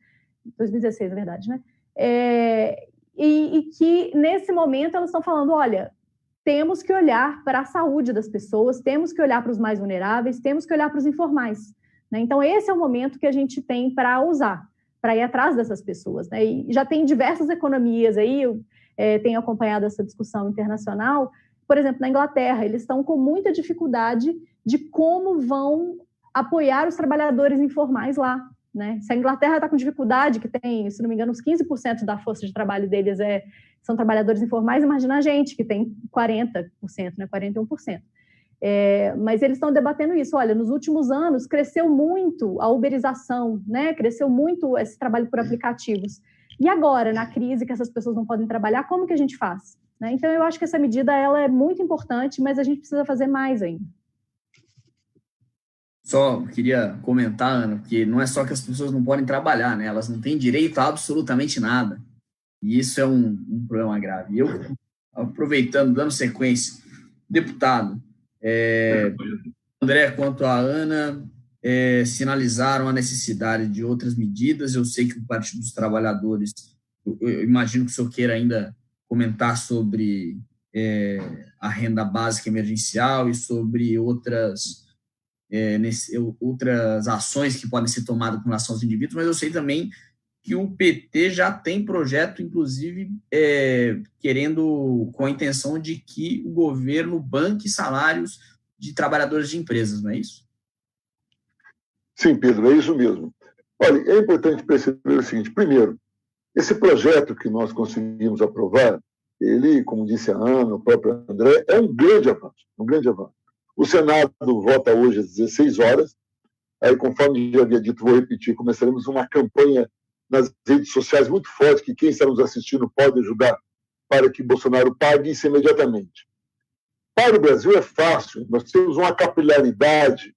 na verdade, né? E que, nesse momento, elas estão falando, olha, temos que olhar para a saúde das pessoas, temos que olhar para os mais vulneráveis, temos que olhar para os informais, né? Então, esse é o momento que a gente tem para usar, para ir atrás dessas pessoas, né? E já tem diversas economias aí, eu tenho acompanhado essa discussão internacional. Por exemplo, na Inglaterra, eles estão com muita dificuldade de como vão apoiar os trabalhadores informais lá, né? Se a Inglaterra está com dificuldade, que tem, se não me engano, uns 15% da força de trabalho deles são trabalhadores informais, imagina a gente, que tem 40%, né, 41%. Mas eles estão debatendo isso. Olha, nos últimos anos cresceu muito a uberização, né? Cresceu muito esse trabalho por aplicativos. E agora, na crise, que essas pessoas não podem trabalhar, como que a gente faz? Né? Então, eu acho que essa medida ela é muito importante, mas a gente precisa fazer mais ainda. Só queria comentar, Ana, que não é só que as pessoas não podem trabalhar, né? Elas não têm direito a absolutamente nada. E isso é um problema grave. Eu, aproveitando, dando sequência, deputado, André quanto a Ana sinalizaram a necessidade de outras medidas. Eu sei que o Partido dos Trabalhadores, eu imagino que o senhor queira ainda comentar sobre a renda básica emergencial e sobre outras ações que podem ser tomadas com relação aos indivíduos, mas eu sei também que o PT já tem projeto, inclusive, com a intenção de que o governo banque salários de trabalhadores de empresas, não é isso? Sim, Pedro, é isso mesmo. Olha, é importante perceber o seguinte: primeiro, esse projeto que nós conseguimos aprovar, ele, como disse a Ana, o próprio André, é um grande avanço. O Senado vota hoje às 16 horas, aí, conforme já havia dito, vou repetir, começaremos uma campanha nas redes sociais muito forte, que quem está nos assistindo pode ajudar para que Bolsonaro pague isso imediatamente. Para o Brasil é fácil, nós temos uma capilaridade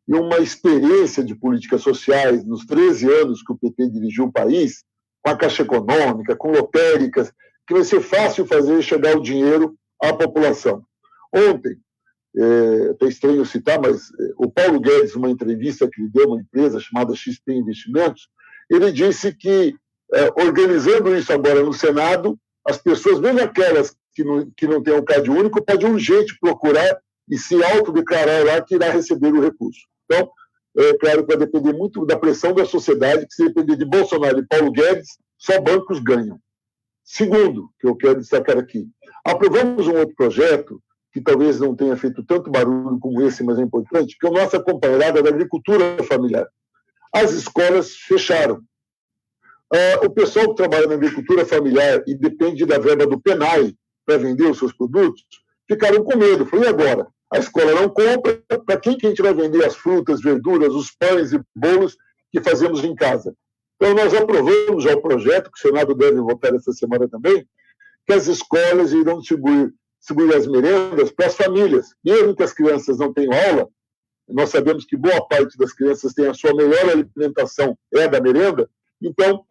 e uma experiência de políticas sociais nos 13 anos que o PT dirigiu o país, com a Caixa Econômica, com lotéricas, que vai ser fácil fazer chegar o dinheiro à população. Ontem, até estranho citar, mas o Paulo Guedes, numa entrevista que ele deu a uma empresa chamada XP Investimentos, ele disse que, organizando isso agora no Senado, as pessoas, mesmo aquelas que não têm o CAD único, podem urgente procurar e se autodeclarar lá que irá receber o recurso. Então, claro que vai depender muito da pressão da sociedade, que se depender de Bolsonaro e Paulo Guedes, só bancos ganham. Segundo, que eu quero destacar aqui, aprovamos um outro projeto, que talvez não tenha feito tanto barulho como esse, mas é importante, que é a nossa companheirada da agricultura familiar. As escolas fecharam. O pessoal que trabalha na agricultura familiar e depende da verba do PENAI para vender os seus produtos, ficaram com medo. Falei, e agora? A escola não compra, para quem que a gente vai vender as frutas, verduras, os pães e bolos que fazemos em casa? Então, nós aprovamos já o projeto, que o Senado deve votar essa semana também, que as escolas irão distribuir as merendas para as famílias. Mesmo que as crianças não tenham aula, nós sabemos que boa parte das crianças tem a sua melhor alimentação da merenda, então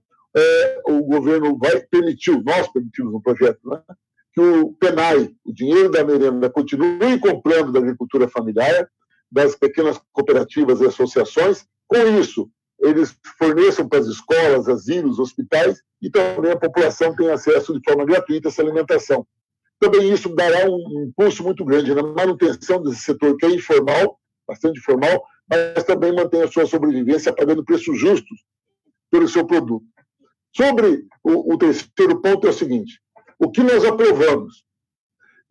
o governo nós permitimos no projeto, né, que o PENAI, o dinheiro da merenda, continue comprando da agricultura familiar, das pequenas cooperativas e associações. Com isso, eles forneçam para as escolas, asilos, hospitais, e também a população tem acesso de forma gratuita a essa alimentação. Também isso dará um impulso muito grande na manutenção desse setor que é informal, bastante informal, mas também mantém a sua sobrevivência pagando preços justos pelo seu produto. Sobre o terceiro ponto é o seguinte: o que nós aprovamos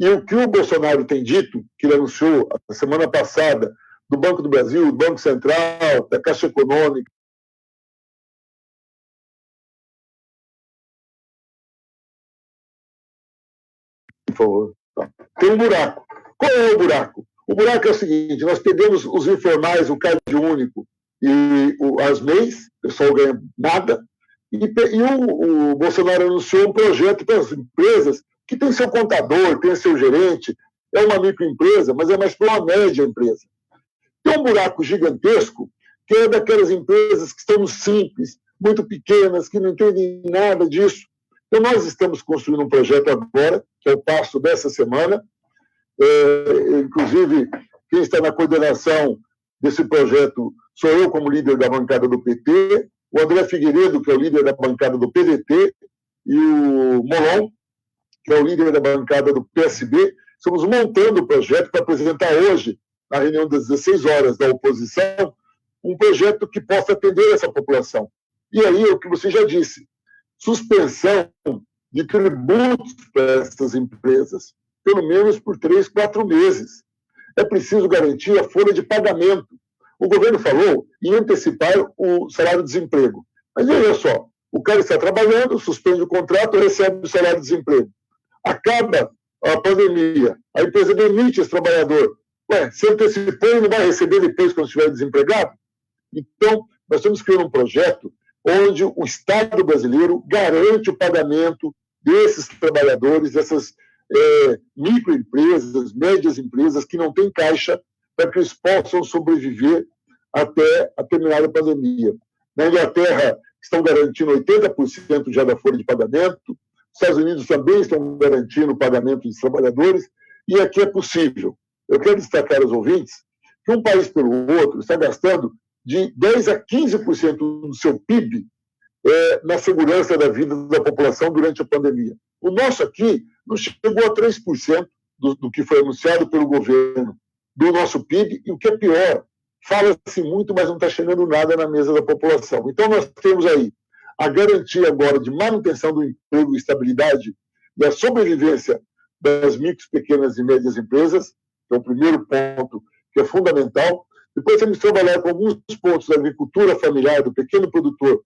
e o que o Bolsonaro tem dito, que ele anunciou a semana passada, do Banco do Brasil, do Banco Central, da Caixa Econômica, por favor. Tem um buraco. Qual é o buraco? O buraco é o seguinte: nós pegamos os informais, o CAD único e as MEIs, o pessoal ganha nada, e o Bolsonaro anunciou um projeto para as empresas que tem seu contador, tem seu gerente, é uma microempresa, mas é mais para uma média empresa. Tem um buraco gigantesco, que é daquelas empresas que estão no simples, muito pequenas, que não entendem nada disso. Então, nós estamos construindo um projeto agora, que é o passo dessa semana. Inclusive, quem está na coordenação desse projeto sou eu, como líder da bancada do PT, o André Figueiredo, que é o líder da bancada do PDT, e o Molon, que é o líder da bancada do PSB. Estamos montando o projeto para apresentar hoje, na reunião das 16 horas da oposição, um projeto que possa atender essa população. E aí, é o que você já disse, suspensão de tributos para essas empresas, pelo menos por 3, 4 meses. É preciso garantir a folha de pagamento. O governo falou em antecipar o salário-desemprego. Mas olha só, o cara está trabalhando, suspende o contrato, recebe o salário-desemprego. Acaba a pandemia, a empresa demite esse trabalhador. Se antecipou, ele não vai receber depois quando estiver desempregado? Então, nós estamos criando um projeto onde o Estado brasileiro garante o pagamento desses trabalhadores, dessas microempresas, médias empresas que não têm caixa, para que eles possam sobreviver até a terminada pandemia. Na Inglaterra, estão garantindo 80% já da folha de pagamento, os Estados Unidos também estão garantindo o pagamento dos trabalhadores, e aqui é possível. Eu quero destacar aos ouvintes que um país pelo outro está gastando de 10% a 15% do seu PIB na segurança da vida da população durante a pandemia. O nosso aqui não chegou a 3% do que foi anunciado pelo governo do nosso PIB, e o que é pior, fala-se muito, mas não está chegando nada na mesa da população. Então, nós temos aí a garantia agora de manutenção do emprego e estabilidade e a sobrevivência das micros, pequenas e médias empresas, que é o primeiro ponto que é fundamental. Depois temos que trabalhar com alguns pontos da agricultura familiar, do pequeno produtor,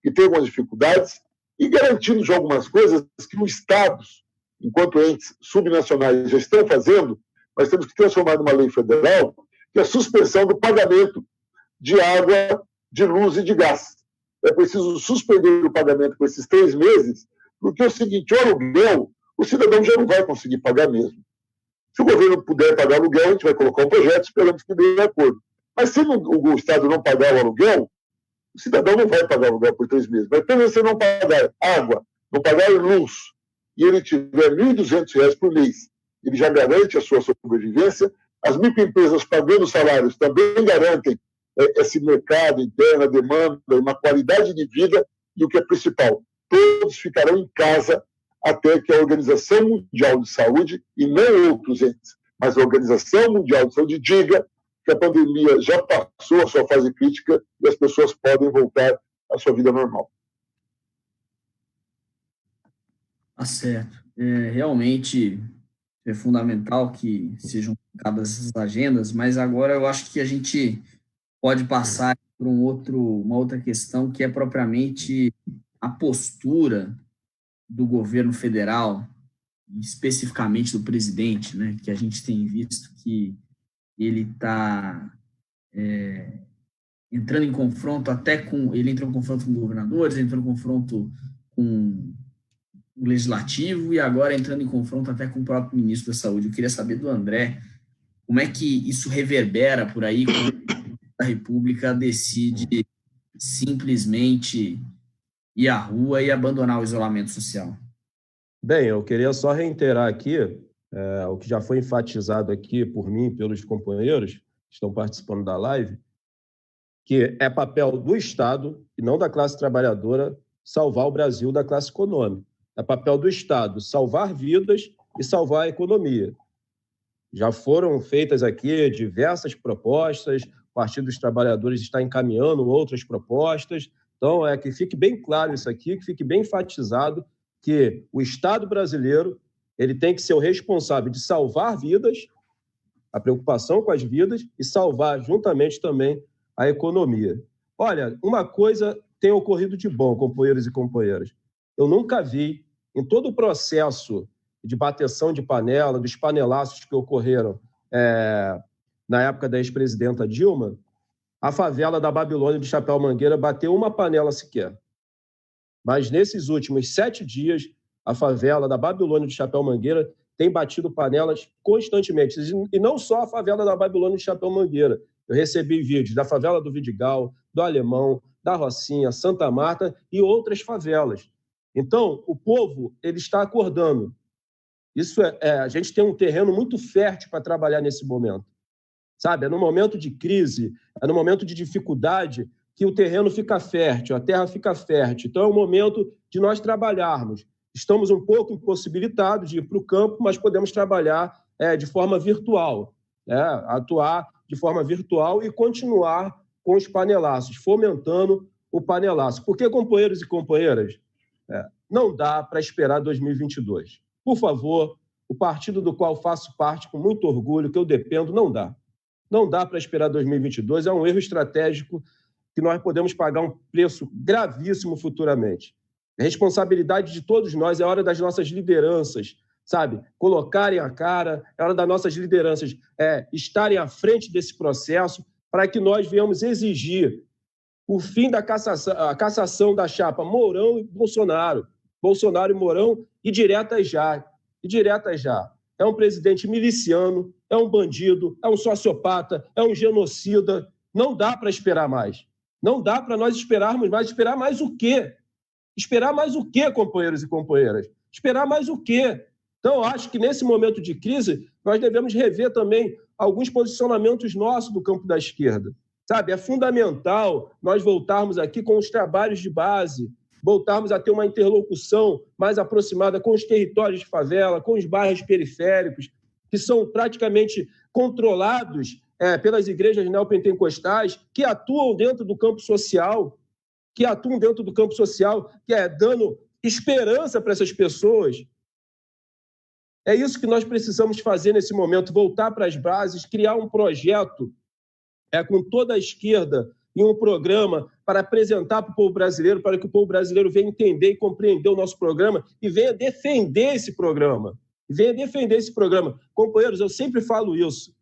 que tem algumas dificuldades, e garantindo já algumas coisas que os estados, enquanto entes subnacionais, já estão fazendo. Nós temos que transformar numa lei federal, que é a suspensão do pagamento de água, de luz e de gás. É preciso suspender o pagamento por esses 3 meses, porque é o seguinte, o aluguel, o cidadão já não vai conseguir pagar mesmo. Se o governo puder pagar aluguel, a gente vai colocar um projeto, esperamos que dê acordo. Mas se o Estado não pagar o aluguel, o cidadão não vai pagar aluguel por 3 meses. Mas pelo menos se não pagar água, não pagar luz, e ele tiver R$ 1.200 por mês, ele já garante a sua sobrevivência. As microempresas pagando salários também garantem esse mercado interno, a demanda, uma qualidade de vida, e o que é principal, todos ficarão em casa até que a Organização Mundial de Saúde, e não outros entes, mas a Organização Mundial de Saúde diga que a pandemia já passou a sua fase crítica e as pessoas podem voltar à sua vida normal. Tá certo. Realmente é fundamental que sejam colocadas essas agendas, mas agora eu acho que a gente pode passar por uma outra questão, que é propriamente a postura do governo federal, especificamente do presidente, né, que a gente tem visto que ele está entrando em confronto ele entrou em confronto com governadores, entrou em confronto com o legislativo e agora entrando em confronto até com o próprio ministro da Saúde. Eu queria saber do André como é que isso reverbera por aí quando a República decide simplesmente ir à rua e abandonar o isolamento social. Bem, eu queria só reiterar aqui o que já foi enfatizado aqui por mim e pelos companheiros que estão participando da live, que é papel do Estado e não da classe trabalhadora salvar o Brasil da classe econômica. É papel do Estado salvar vidas e salvar a economia. Já foram feitas aqui diversas propostas, o Partido dos Trabalhadores está encaminhando outras propostas. Então, que fique bem claro isso aqui, que fique bem enfatizado que o Estado brasileiro ele tem que ser o responsável de salvar vidas, a preocupação com as vidas, e salvar juntamente também a economia. Olha, uma coisa tem ocorrido de bom, companheiros e companheiras. Eu nunca vi, em todo o processo de bateção de panela, dos panelaços que ocorreram na época da ex-presidenta Dilma, a favela da Babilônia de Chapéu Mangueira bateu uma panela sequer. Mas nesses últimos 7 dias, a favela da Babilônia de Chapéu Mangueira tem batido panelas constantemente. E não só a favela da Babilônia de Chapéu Mangueira. Eu recebi vídeos da favela do Vidigal, do Alemão, da Rocinha, Santa Marta e outras favelas. Então, o povo ele está acordando. Isso a gente tem um terreno muito fértil para trabalhar nesse momento. Sabe? É no momento de crise, é no momento de dificuldade que o terreno fica fértil, a terra fica fértil. Então, é o momento de nós trabalharmos. Estamos um pouco impossibilitados de ir para o campo, mas podemos trabalhar de forma virtual, atuar de forma virtual e continuar com os panelaços, fomentando o panelaço. Porque, companheiros e companheiras, não dá para esperar 2022. Por favor, o partido do qual faço parte, com muito orgulho, que eu dependo, não dá. Não dá para esperar 2022, é um erro estratégico que nós podemos pagar um preço gravíssimo futuramente. A responsabilidade de todos nós, é hora das nossas lideranças sabe? Colocarem a cara, é hora das nossas lideranças estarem à frente desse processo para que nós venhamos exigir o fim da cassação da chapa Mourão e Bolsonaro. Bolsonaro e Mourão, e diretas já. É um presidente miliciano, é um bandido, é um sociopata, é um genocida. Não dá para esperar mais. Não dá para nós esperarmos mais. Esperar mais o quê? Esperar mais o quê, companheiros e companheiras? Esperar mais o quê? Então, acho que nesse momento de crise, nós devemos rever também alguns posicionamentos nossos do campo da esquerda. Sabe, é fundamental nós voltarmos aqui com os trabalhos de base, voltarmos a ter uma interlocução mais aproximada com os territórios de favela, com os bairros periféricos, que são praticamente controlados pelas igrejas neopentecostais, que atuam dentro do campo social, que é dando esperança para essas pessoas. É isso que nós precisamos fazer nesse momento, voltar para as bases, criar um projeto com toda a esquerda em um programa para apresentar para o povo brasileiro, para que o povo brasileiro venha entender e compreender o nosso programa e venha defender esse programa. Companheiros, eu sempre falo isso.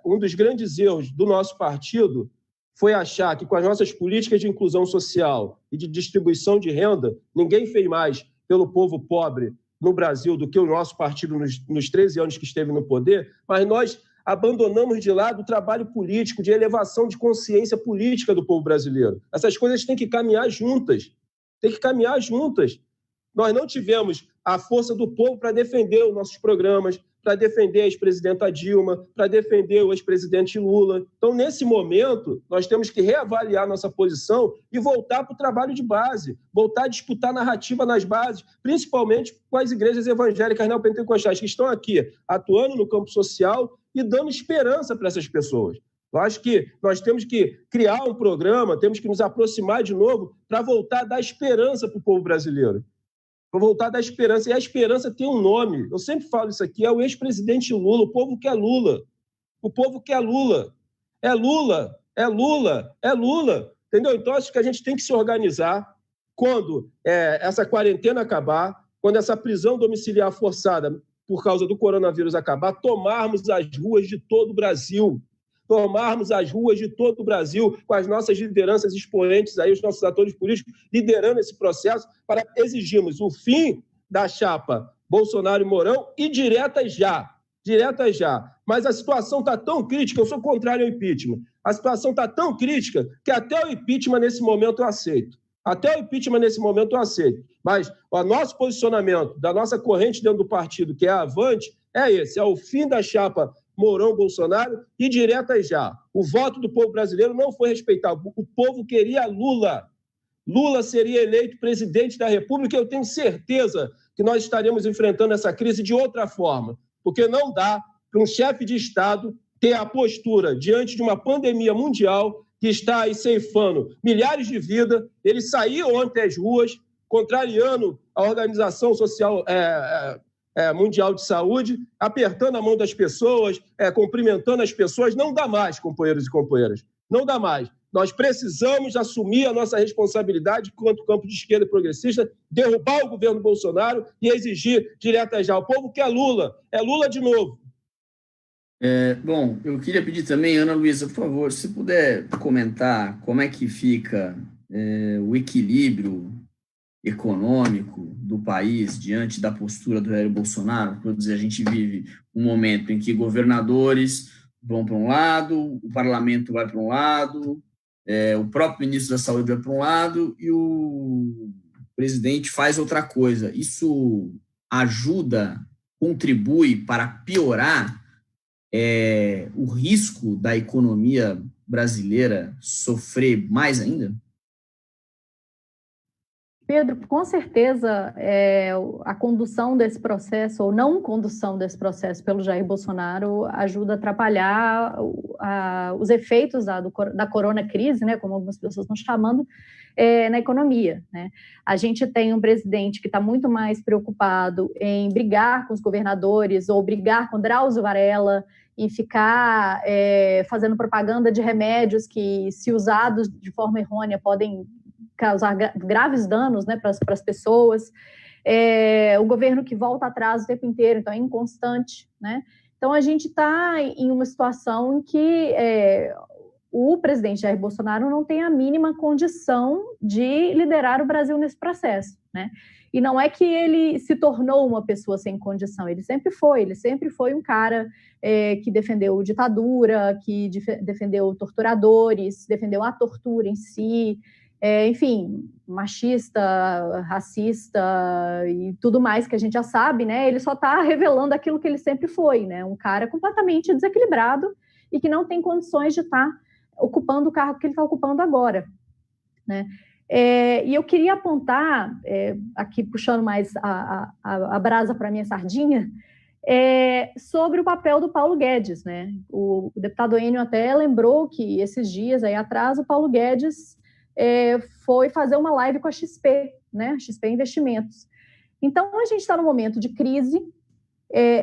Um dos grandes erros do nosso partido foi achar que com as nossas políticas de inclusão social e de distribuição de renda, ninguém fez mais pelo povo pobre no Brasil do que o nosso partido nos 13 anos que esteve no poder, mas nós abandonamos de lado o trabalho político, de elevação de consciência política do povo brasileiro. Essas coisas têm que caminhar juntas. Nós não tivemos a força do povo para defender os nossos programas, para defender a ex-presidenta Dilma, para defender o ex-presidente Lula. Então, nesse momento, nós temos que reavaliar nossa posição e voltar para o trabalho de base, voltar a disputar narrativa nas bases, principalmente com as igrejas evangélicas neopentecostais que estão aqui atuando no campo social e dando esperança para essas pessoas. Eu acho que nós temos que criar um programa, temos que nos aproximar de novo para voltar a dar esperança para o povo brasileiro. Para voltar a dar esperança. E a esperança tem um nome. Eu sempre falo isso aqui, é o ex-presidente Lula. O povo quer Lula. É Lula. Entendeu? Então, acho que a gente tem que se organizar quando essa quarentena acabar, quando essa prisão domiciliar forçada por causa do coronavírus acabar, tomarmos as ruas de todo o Brasil. Com as nossas lideranças expoentes, aí, os nossos atores políticos, liderando esse processo para exigirmos o fim da chapa Bolsonaro e Mourão e diretas já. Mas a situação está tão crítica, eu sou contrário ao impeachment, a situação está tão crítica que até o impeachment nesse momento eu aceito. Mas o nosso posicionamento, da nossa corrente dentro do partido, que é a Avante, é esse, é o fim da chapa Mourão, Bolsonaro e diretas já. O voto do povo brasileiro não foi respeitado. O povo queria Lula. Lula seria eleito presidente da República e eu tenho certeza que nós estaremos enfrentando essa crise de outra forma, porque não dá para um chefe de Estado ter a postura diante de uma pandemia mundial que está aí ceifando milhares de vidas. Ele saiu ontem às ruas, contrariando a Organização Social Mundial de Saúde, apertando a mão das pessoas, cumprimentando as pessoas. Não dá mais, companheiros e companheiras. Não dá mais. Nós precisamos assumir a nossa responsabilidade quanto campo de esquerda progressista, derrubar o governo Bolsonaro e exigir diretas já. O povo quer Lula. É Lula de novo. Bom, eu queria pedir também, Ana Luísa, por favor, se puder comentar como é que fica o equilíbrio econômico do país diante da postura do Jair Bolsonaro. Quer dizer, a gente vive um momento em que governadores vão para um lado, o parlamento vai para um lado, o próprio ministro da Saúde vai para um lado e o presidente faz outra coisa. Isso ajuda, contribui para piorar o risco da economia brasileira sofrer mais ainda? Pedro, com certeza a condução desse processo, ou não condução desse processo pelo Jair Bolsonaro, ajuda a atrapalhar os efeitos da coronacrise, né, como algumas pessoas estão chamando, na economia, né? A gente tem um presidente que está muito mais preocupado em brigar com os governadores ou brigar com Drauzio Varela, em ficar fazendo propaganda de remédios que, se usados de forma errônea, podem causar graves danos, né, para as pessoas. O governo que volta atrás o tempo inteiro, então é inconstante, né? Então a gente está em uma situação em que o presidente Jair Bolsonaro não tem a mínima condição de liderar o Brasil nesse processo, né? E não é que ele se tornou uma pessoa sem condição, ele sempre foi um cara que defendeu ditadura, que defendeu torturadores, defendeu a tortura em si, enfim, machista, racista e tudo mais que a gente já sabe, né? Ele só está revelando aquilo que ele sempre foi, né? Um cara completamente desequilibrado e que não tem condições de estar ocupando o cargo que ele está ocupando agora, né? E eu queria apontar, aqui puxando mais a brasa para a minha sardinha, sobre o papel do Paulo Guedes, né? O deputado Enio até lembrou que esses dias aí atrás o Paulo Guedes foi fazer uma live com a XP, né? XP Investimentos. Então a gente está num momento de crise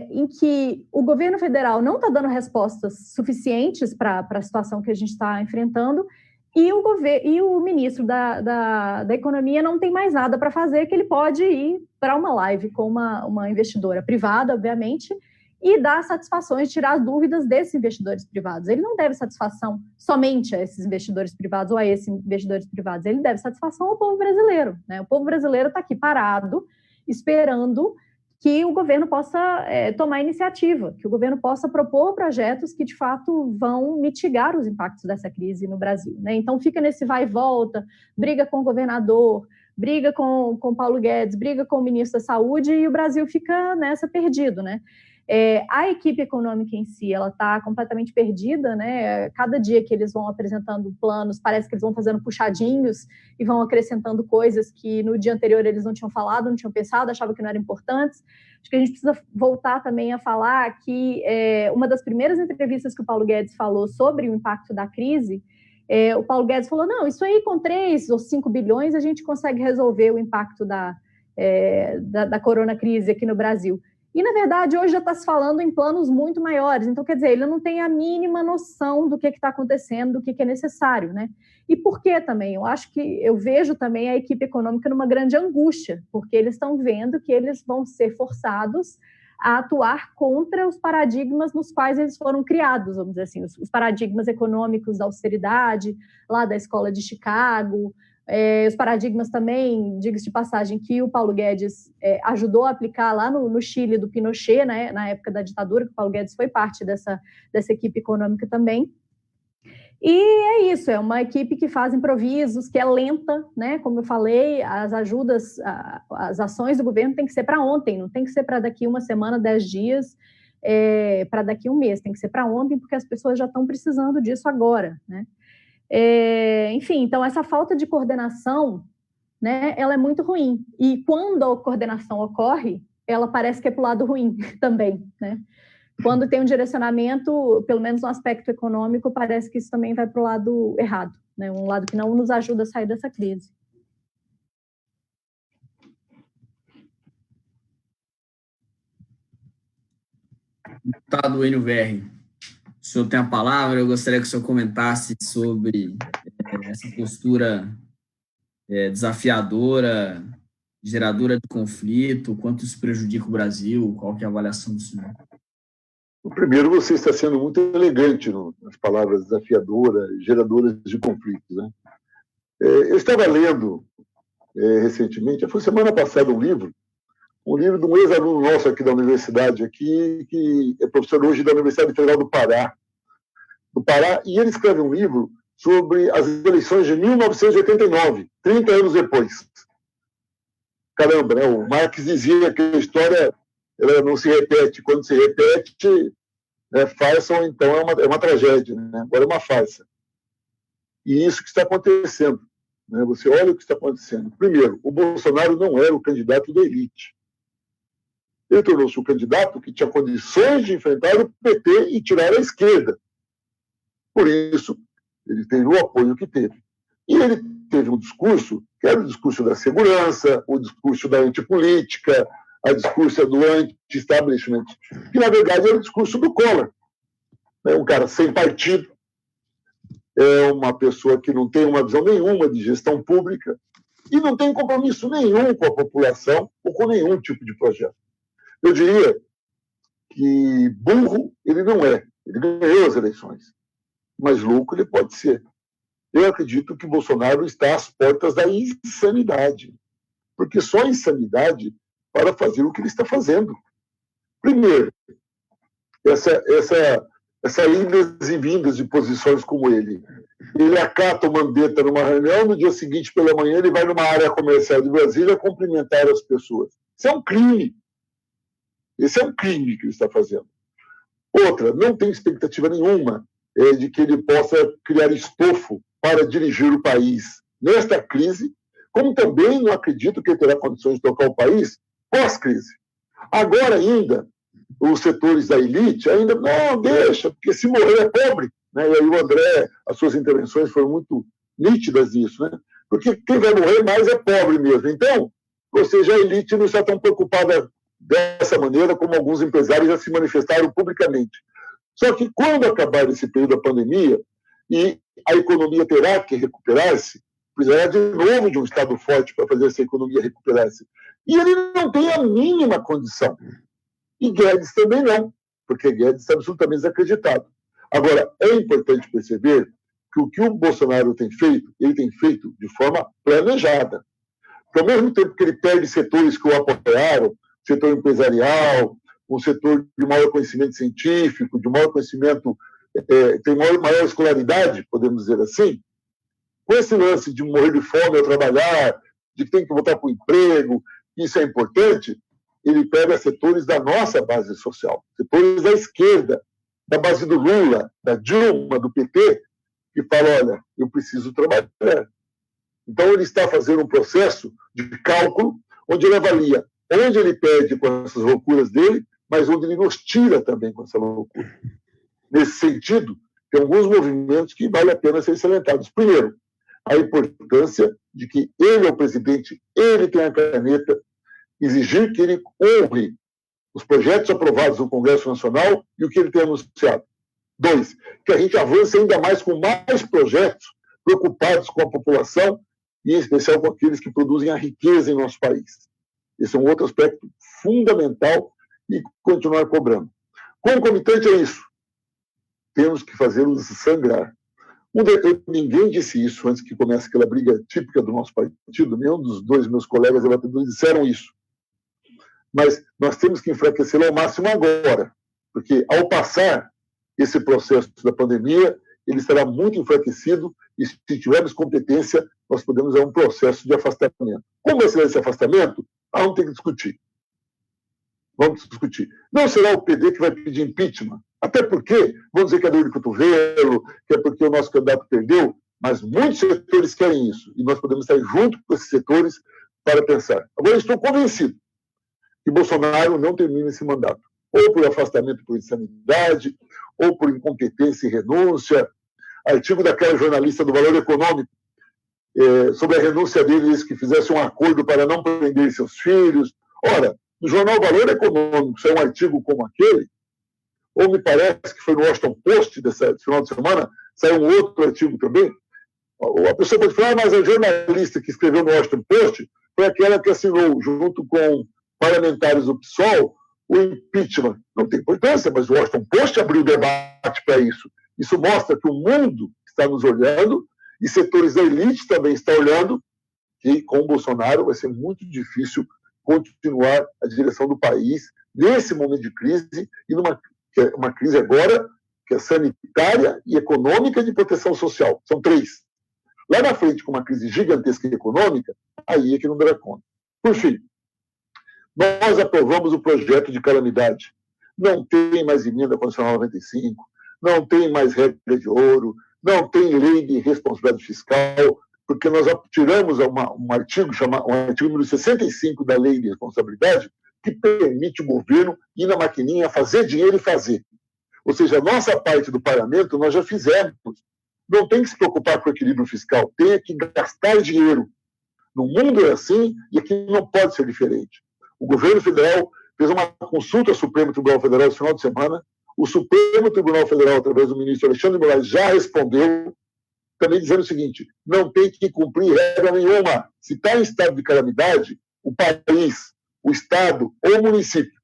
em que o governo federal não está dando respostas suficientes para a situação que a gente está enfrentando. E o ministro da Economia não tem mais nada para fazer, que ele pode ir para uma live com uma investidora privada, obviamente, e dar satisfações, tirar as dúvidas desses investidores privados. Ele não deve satisfação somente a esses investidores privados ou a esses investidores privados, ele deve satisfação ao povo brasileiro, né? O povo brasileiro está aqui parado, esperando que o governo possa tomar iniciativa, que o governo possa propor projetos que, de fato, vão mitigar os impactos dessa crise no Brasil, né? Então, fica nesse vai e volta, briga com o governador, briga com Paulo Guedes, briga com o ministro da Saúde, e o Brasil fica nessa perdido, né? A equipe econômica em si, ela está completamente perdida, né? Cada dia que eles vão apresentando planos, parece que eles vão fazendo puxadinhos e vão acrescentando coisas que no dia anterior eles não tinham falado, não tinham pensado, achavam que não eram importantes. Acho que a gente precisa voltar também a falar que uma das primeiras entrevistas que o Paulo Guedes falou sobre o impacto da crise, o Paulo Guedes falou, não, isso aí com 3 ou 5 bilhões a gente consegue resolver o impacto da coronacrise aqui no Brasil. E, na verdade, hoje já está se falando em planos muito maiores. Então, quer dizer, ele não tem a mínima noção do que está acontecendo, do que é necessário, né? E por que também? Eu vejo também a equipe econômica numa grande angústia, porque eles estão vendo que eles vão ser forçados a atuar contra os paradigmas nos quais eles foram criados, vamos dizer assim, os paradigmas econômicos da austeridade, lá da escola de Chicago, os paradigmas também, diga-se de passagem, que o Paulo Guedes ajudou a aplicar lá no Chile do Pinochet, né, na época da ditadura, que o Paulo Guedes foi parte dessa equipe econômica também. E é isso, é uma equipe que faz improvisos, que é lenta, né? Como eu falei, as ajudas, as ações do governo tem que ser para ontem, não tem que ser para daqui uma semana, 10 dias, para daqui um mês, tem que ser para ontem, porque as pessoas já estão precisando disso agora, né? Enfim, então essa falta de coordenação, né, ela é muito ruim. E quando a coordenação ocorre, ela parece que é para o lado ruim também, né? Quando tem um direcionamento, pelo menos no aspecto econômico, parece que isso também vai para o lado errado, né? Um lado que não nos ajuda a sair dessa crise. Deputado Enio Verri, o senhor tem a palavra, eu gostaria que o senhor comentasse sobre essa postura desafiadora, geradora de conflito, quanto isso prejudica o Brasil, qual que é a avaliação do senhor? Primeiro, você está sendo muito elegante nas palavras desafiadoras, geradoras de conflitos, né? Eu estava lendo recentemente, foi semana passada, um livro de um ex-aluno nosso aqui da universidade, aqui, que é professor hoje da Universidade Federal do Pará, e ele escreve um livro sobre as eleições de 1989, 30 anos depois. Caramba, né? O Marx dizia que a história ela não se repete. Quando se repete, farsa, ou então é uma tragédia, né? Agora é uma farsa. E isso que está acontecendo, né? Você olha o que está acontecendo. Primeiro, o Bolsonaro não era o candidato da elite. Ele tornou-se o candidato que tinha condições de enfrentar o PT e tirar a esquerda. Por isso, ele teve o apoio que teve. E ele teve um discurso, que era o discurso da segurança, o discurso da antipolítica, a discurso do anti-establishment, que, na verdade, era o discurso do Collor. Um cara sem partido, é uma pessoa que não tem uma visão nenhuma de gestão pública e não tem compromisso nenhum com a população ou com nenhum tipo de projeto. Eu diria que burro ele não é, ele ganhou as eleições, mas louco ele pode ser. Eu acredito que Bolsonaro está às portas da insanidade, porque só a insanidade para fazer o que ele está fazendo. Primeiro, essa indas e vindas de posições como ele. Ele acata o Mandetta numa reunião, no dia seguinte, pela manhã, ele vai numa área comercial de Brasília cumprimentar as pessoas. Isso é um crime. Esse é um crime que ele está fazendo. Outra, não tem expectativa nenhuma de que ele possa criar estofo para dirigir o país nesta crise, como também não acredito que ele terá condições de tocar o país pós-crise. Agora ainda, os setores da elite ainda, não, deixa, porque se morrer é pobre. Né? E aí o André, as suas intervenções foram muito nítidas nisso, né? Porque quem vai morrer mais é pobre mesmo. Então, ou seja, a elite não está tão preocupada dessa maneira como alguns empresários já se manifestaram publicamente. Só que quando acabar esse período da pandemia e a economia terá que recuperar-se, precisará de novo de um Estado forte para fazer essa economia recuperar-se. E ele não tem a mínima condição. E Guedes também não, porque Guedes está absolutamente desacreditado. Agora, é importante perceber que o que o Bolsonaro tem feito, ele tem feito de forma planejada. Porque ao mesmo tempo que ele perde setores que o apoiaram, setor empresarial, um setor de maior conhecimento científico, de maior conhecimento, tem maior escolaridade, podemos dizer assim, com esse lance de morrer de fome ao trabalhar, de que tem que voltar para o emprego, isso é importante, ele pega setores da nossa base social, setores da esquerda, da base do Lula, da Dilma, do PT, que fala, olha, eu preciso trabalhar. Então ele está fazendo um processo de cálculo, onde ele avalia onde ele perde com essas loucuras dele, mas onde ele nos tira também com essa loucura. Nesse sentido, tem alguns movimentos que vale a pena serem salientados. Primeiro, a importância de que ele é o presidente, ele tem a caneta, exigir que ele honre os projetos aprovados no Congresso Nacional e o que ele tem anunciado. 2, que a gente avance ainda mais com mais projetos preocupados com a população e, em especial, com aqueles que produzem a riqueza em nosso país. Esse é um outro aspecto fundamental e continuar cobrando. Concomitante a isso, temos que fazê-los sangrar. Ninguém disse isso antes que comece aquela briga típica do nosso partido, nenhum dos dois meus colegas debatedores disseram isso. Mas nós temos que enfraquecê-lo ao máximo agora, porque ao passar esse processo da pandemia, ele estará muito enfraquecido e, se tivermos competência, nós podemos dar um processo de afastamento. Como vai ser esse afastamento? Vamos ter que discutir. Vamos discutir. Não será o PD que vai pedir impeachment, até porque, vamos dizer que é dor de cotovelo, que é porque o nosso candidato perdeu, mas muitos setores querem isso, e nós podemos estar junto com esses setores para pensar. Agora, estou convencido que Bolsonaro não termina esse mandato, ou por afastamento por insanidade, ou por incompetência e renúncia. Artigo daquela jornalista do Valor Econômico, sobre a renúncia deles que fizesse um acordo para não prender seus filhos. Ora, no jornal Valor Econômico saiu um artigo como aquele, ou me parece que foi no Washington Post desse final de semana, saiu um outro artigo também. A pessoa pode falar, mas a jornalista que escreveu no Washington Post foi aquela que assinou, junto com parlamentares do PSOL, o impeachment. Não tem importância, mas o Washington Post abriu debate para isso. Isso mostra que o mundo está nos olhando e setores da elite também estão olhando, que com o Bolsonaro vai ser muito difícil continuar a direção do país nesse momento de crise e uma crise agora que é sanitária e econômica de proteção social. São 3. Lá na frente, com uma crise gigantesca econômica, aí é que não dará conta. Por fim, nós aprovamos o projeto de calamidade. Não tem mais emenda constitucional 95, não tem mais regra de ouro, não tem lei de responsabilidade fiscal, porque nós tiramos um artigo número 65 da lei de responsabilidade, que permite o governo ir na maquininha, fazer dinheiro e fazer. Ou seja, a nossa parte do pagamento nós já fizemos. Não tem que se preocupar com o equilíbrio fiscal, tem que gastar dinheiro. No mundo é assim e aqui não pode ser diferente. O governo federal fez uma consulta ao Supremo Tribunal Federal no final de semana. O Supremo Tribunal Federal, através do ministro Alexandre de Moraes, já respondeu também dizendo o seguinte: não tem que cumprir regra nenhuma. Se está em estado de calamidade, o país, o Estado ou o município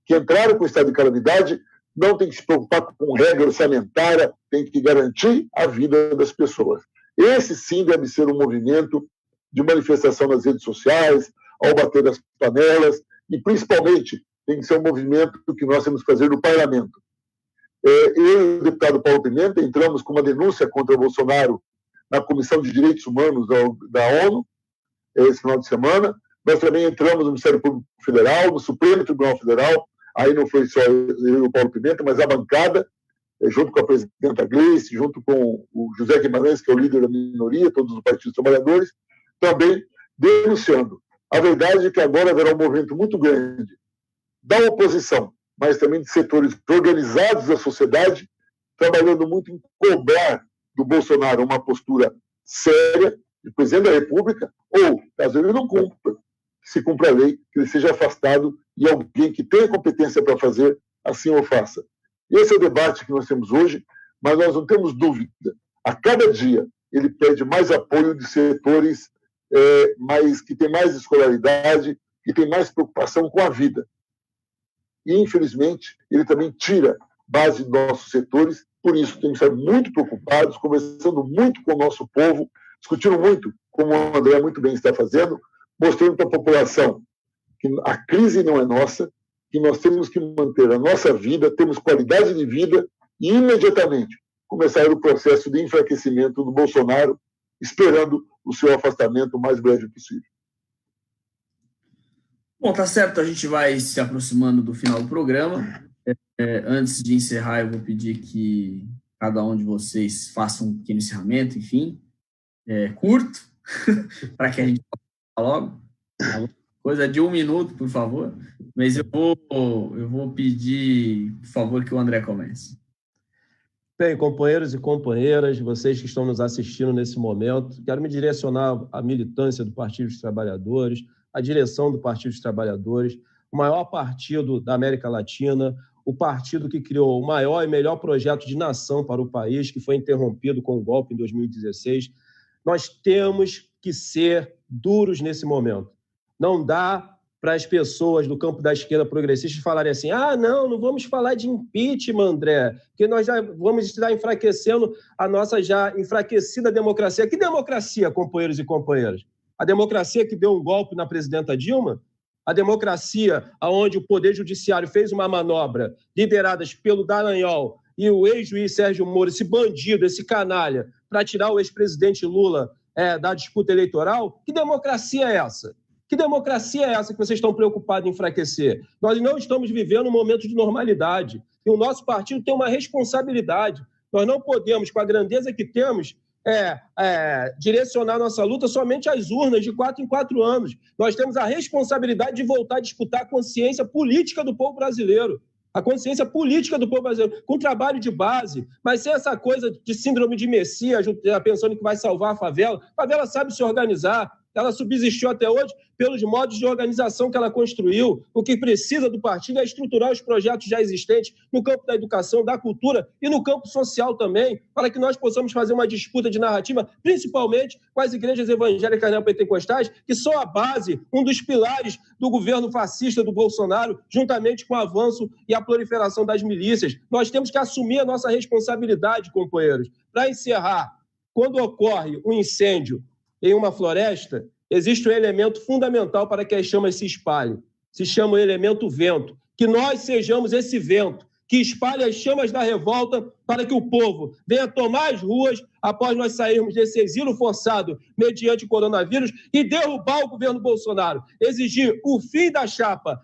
que entraram com o estado de calamidade não tem que se preocupar com regra orçamentária, tem que garantir a vida das pessoas. Esse sim deve ser um movimento de manifestação nas redes sociais, ao bater das panelas, e principalmente tem que ser um movimento que nós temos que fazer no parlamento. Eu e o deputado Paulo Pimenta entramos com uma denúncia contra o Bolsonaro na Comissão de Direitos Humanos da ONU, esse final de semana. Nós também entramos no Ministério Público Federal, no Supremo Tribunal Federal. Aí não foi só eu e o Paulo Pimenta, mas a bancada, junto com a presidenta Gleice, junto com o José Guimarães, que é o líder da minoria, todos os partidos trabalhadores, também denunciando. A verdade é que agora haverá um movimento muito grande da oposição, mas também de setores organizados da sociedade, trabalhando muito em cobrar do Bolsonaro uma postura séria de presidente da República, ou, caso ele não cumpra, se cumpra a lei, que ele seja afastado e alguém que tenha competência para fazer, assim o faça. Esse é o debate que nós temos hoje, mas nós não temos dúvida. A cada dia ele pede mais apoio de setores que têm mais escolaridade, que têm mais preocupação com a vida. E, infelizmente, ele também tira base dos nossos setores, por isso temos que estar muito preocupados, conversando muito com o nosso povo, discutindo muito, como o André muito bem está fazendo, mostrando para a população que a crise não é nossa, que nós temos que manter a nossa vida, temos qualidade de vida e, imediatamente, começar o processo de enfraquecimento do Bolsonaro, esperando o seu afastamento o mais breve possível. Bom, tá certo, a gente vai se aproximando do final do programa. Antes de encerrar, eu vou pedir que cada um de vocês faça um pequeno encerramento, enfim, curto, para que a gente possa falar logo. Coisa de 1 minuto, por favor. Mas eu vou pedir, por favor, que o André comece. Bem, companheiros e companheiras, vocês que estão nos assistindo nesse momento, quero me direcionar à militância do Partido dos Trabalhadores, à direção do Partido dos Trabalhadores, o maior partido da América Latina, o partido que criou o maior e melhor projeto de nação para o país, que foi interrompido com o golpe em 2016. Nós temos que ser duros nesse momento. Não dá para as pessoas do campo da esquerda progressista falarem assim: não vamos falar de impeachment, André, porque nós já vamos estar enfraquecendo a nossa já enfraquecida democracia. Que democracia, companheiros e companheiras? A democracia que deu um golpe na presidenta Dilma? A democracia onde o Poder Judiciário fez uma manobra lideradas pelo Dallagnol e o ex-juiz Sérgio Moro, esse bandido, esse canalha, para tirar o ex-presidente Lula da disputa eleitoral? Que democracia é essa? Que democracia é essa que vocês estão preocupados em enfraquecer? Nós não estamos vivendo um momento de normalidade e o nosso partido tem uma responsabilidade. Nós não podemos, com a grandeza que temos, direcionar nossa luta somente às urnas de 4 em 4 anos. Nós temos a responsabilidade de voltar a disputar a consciência política do povo brasileiro. A consciência política do povo brasileiro, com trabalho de base, mas sem essa coisa de síndrome de Messias, pensando que vai salvar a favela sabe se organizar. Ela subsistiu até hoje pelos modos de organização que ela construiu. O que precisa do partido é estruturar os projetos já existentes no campo da educação, da cultura e no campo social também, para que nós possamos fazer uma disputa de narrativa, principalmente com as igrejas evangélicas neopentecostais, que são a base, um dos pilares do governo fascista do Bolsonaro, juntamente com o avanço e a proliferação das milícias. Nós temos que assumir a nossa responsabilidade, companheiros. Para encerrar, quando ocorre um incêndio em uma floresta, existe um elemento fundamental para que as chamas se espalhem. Se chama o elemento vento. Que nós sejamos esse vento que espalhe as chamas da revolta para que o povo venha tomar as ruas após nós sairmos desse exílio forçado mediante o coronavírus e derrubar o governo Bolsonaro. Exigir o fim da chapa,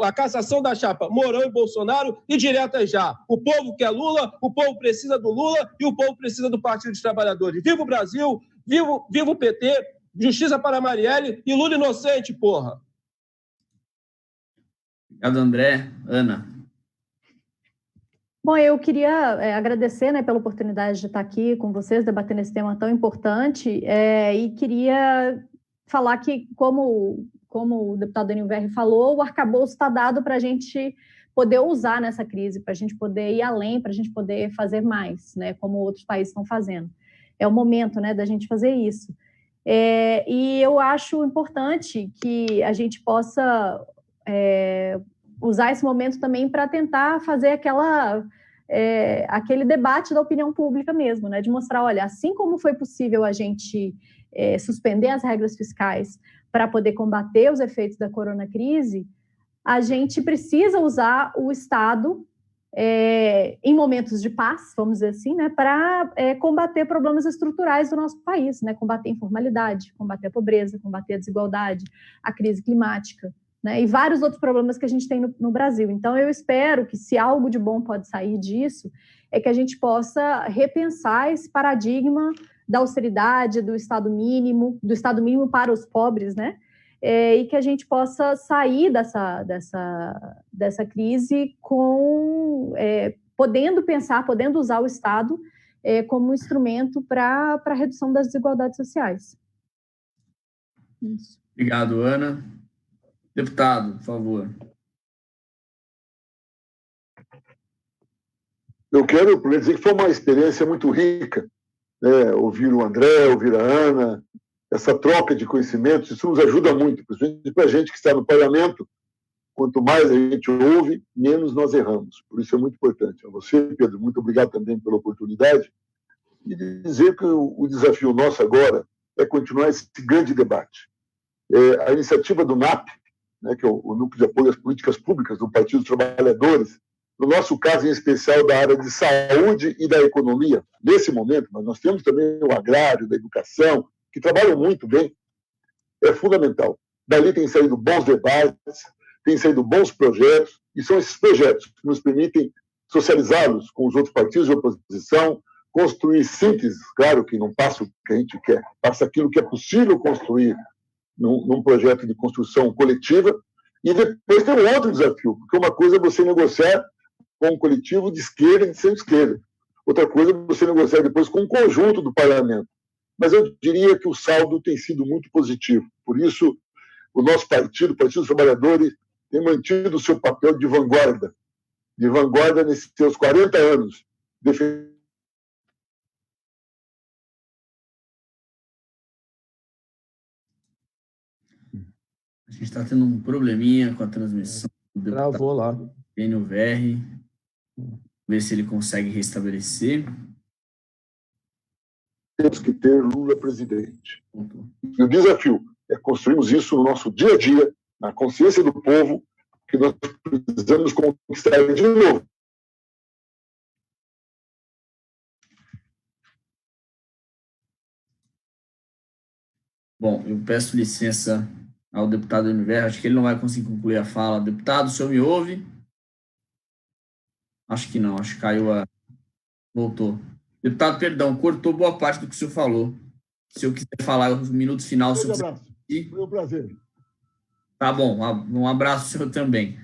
a cassação da chapa Mourão e Bolsonaro e direta já. O povo quer Lula, o povo precisa do Lula e o povo precisa do Partido dos Trabalhadores. Viva o Brasil! Viva o PT, justiça para Marielle e Lula inocente, porra. Obrigado, André. Ana. Bom, eu queria agradecer pela oportunidade de estar aqui com vocês, debatendo esse tema tão importante, e queria falar que, como o deputado Daniel Verri falou, o arcabouço está dado para a gente poder usar nessa crise, para a gente poder ir além, para a gente poder fazer mais, como outros países estão fazendo. é o momento, né, da gente fazer isso. E eu acho importante que a gente possa usar esse momento também para tentar fazer aquele debate da opinião pública mesmo, né, de mostrar, olha, assim como foi possível a gente suspender as regras fiscais para poder combater os efeitos da coronacrise, a gente precisa usar o Estado em momentos de paz, vamos dizer assim, né, para combater problemas estruturais do nosso país, né, combater a informalidade, combater a pobreza, combater a desigualdade, a crise climática, né, e vários outros problemas que a gente tem no Brasil. Então, eu espero que, se algo de bom pode sair disso, é que a gente possa repensar esse paradigma da austeridade, do Estado mínimo para os pobres, né, e que a gente possa sair dessa crise podendo usar o Estado como um instrumento para a redução das desigualdades sociais. Isso. Obrigado, Ana. Deputado, por favor. Eu quero dizer que foi uma experiência muito rica, né? Ouvir o André, ouvir a Ana, essa troca de conhecimentos, isso nos ajuda muito, principalmente para a gente que está no parlamento. Quanto mais a gente ouve, menos nós erramos. Por isso é muito importante. A você, Pedro, muito obrigado também pela oportunidade. E dizer que o desafio nosso agora é continuar esse grande debate. A iniciativa do NAP, né, que é o Núcleo de Apoio às Políticas Públicas do Partido dos Trabalhadores, no nosso caso em especial da área de saúde e da economia, nesse momento, mas nós temos também o agrário, da educação, que trabalham muito bem, é fundamental. Dali tem saído bons debates, tem saído bons projetos, e são esses projetos que nos permitem socializá-los com os outros partidos de oposição, construir síntese, claro que não passa o que a gente quer, passa aquilo que é possível construir num projeto de construção coletiva, e depois tem um outro desafio, porque uma coisa é você negociar com um coletivo de esquerda e de centro-esquerda, outra coisa é você negociar depois com um conjunto do parlamento. Mas eu diria que o saldo tem sido muito positivo. Por isso, o nosso partido, o Partido dos Trabalhadores, tem mantido o seu papel de vanguarda nesses seus 40 anos. A gente está tendo um probleminha com a transmissão do deputado. Travou lá. Enio Verri. Ver se ele consegue restabelecer. Temos que ter Lula presidente. E o desafio é construirmos isso no nosso dia a dia, na consciência do povo, que nós precisamos conquistar de novo. Bom, eu peço licença ao deputado Enio Verri, acho que ele não vai conseguir concluir a fala. Deputado, o senhor me ouve? Acho que não, acho que caiu a... Voltou. Deputado, perdão, cortou boa parte do que o senhor falou. Se eu quiser falar no minuto final... Um abraço. Foi um prazer. Tá bom, um abraço ao senhor também.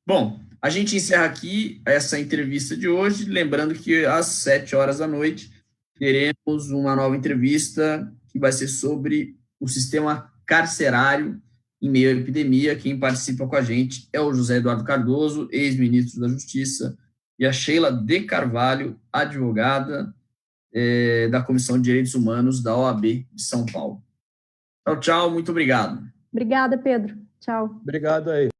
Bom, a gente encerra aqui essa entrevista de hoje, lembrando que às 7h da noite teremos uma nova entrevista que vai ser sobre o sistema carcerário em meio à epidemia. Quem participa com a gente é o José Eduardo Cardoso, ex-ministro da Justiça, e a Sheila de Carvalho, advogada da Comissão de Direitos Humanos da OAB de São Paulo. Tchau, tchau, muito obrigado. Obrigada, Pedro. Tchau. Obrigado aí.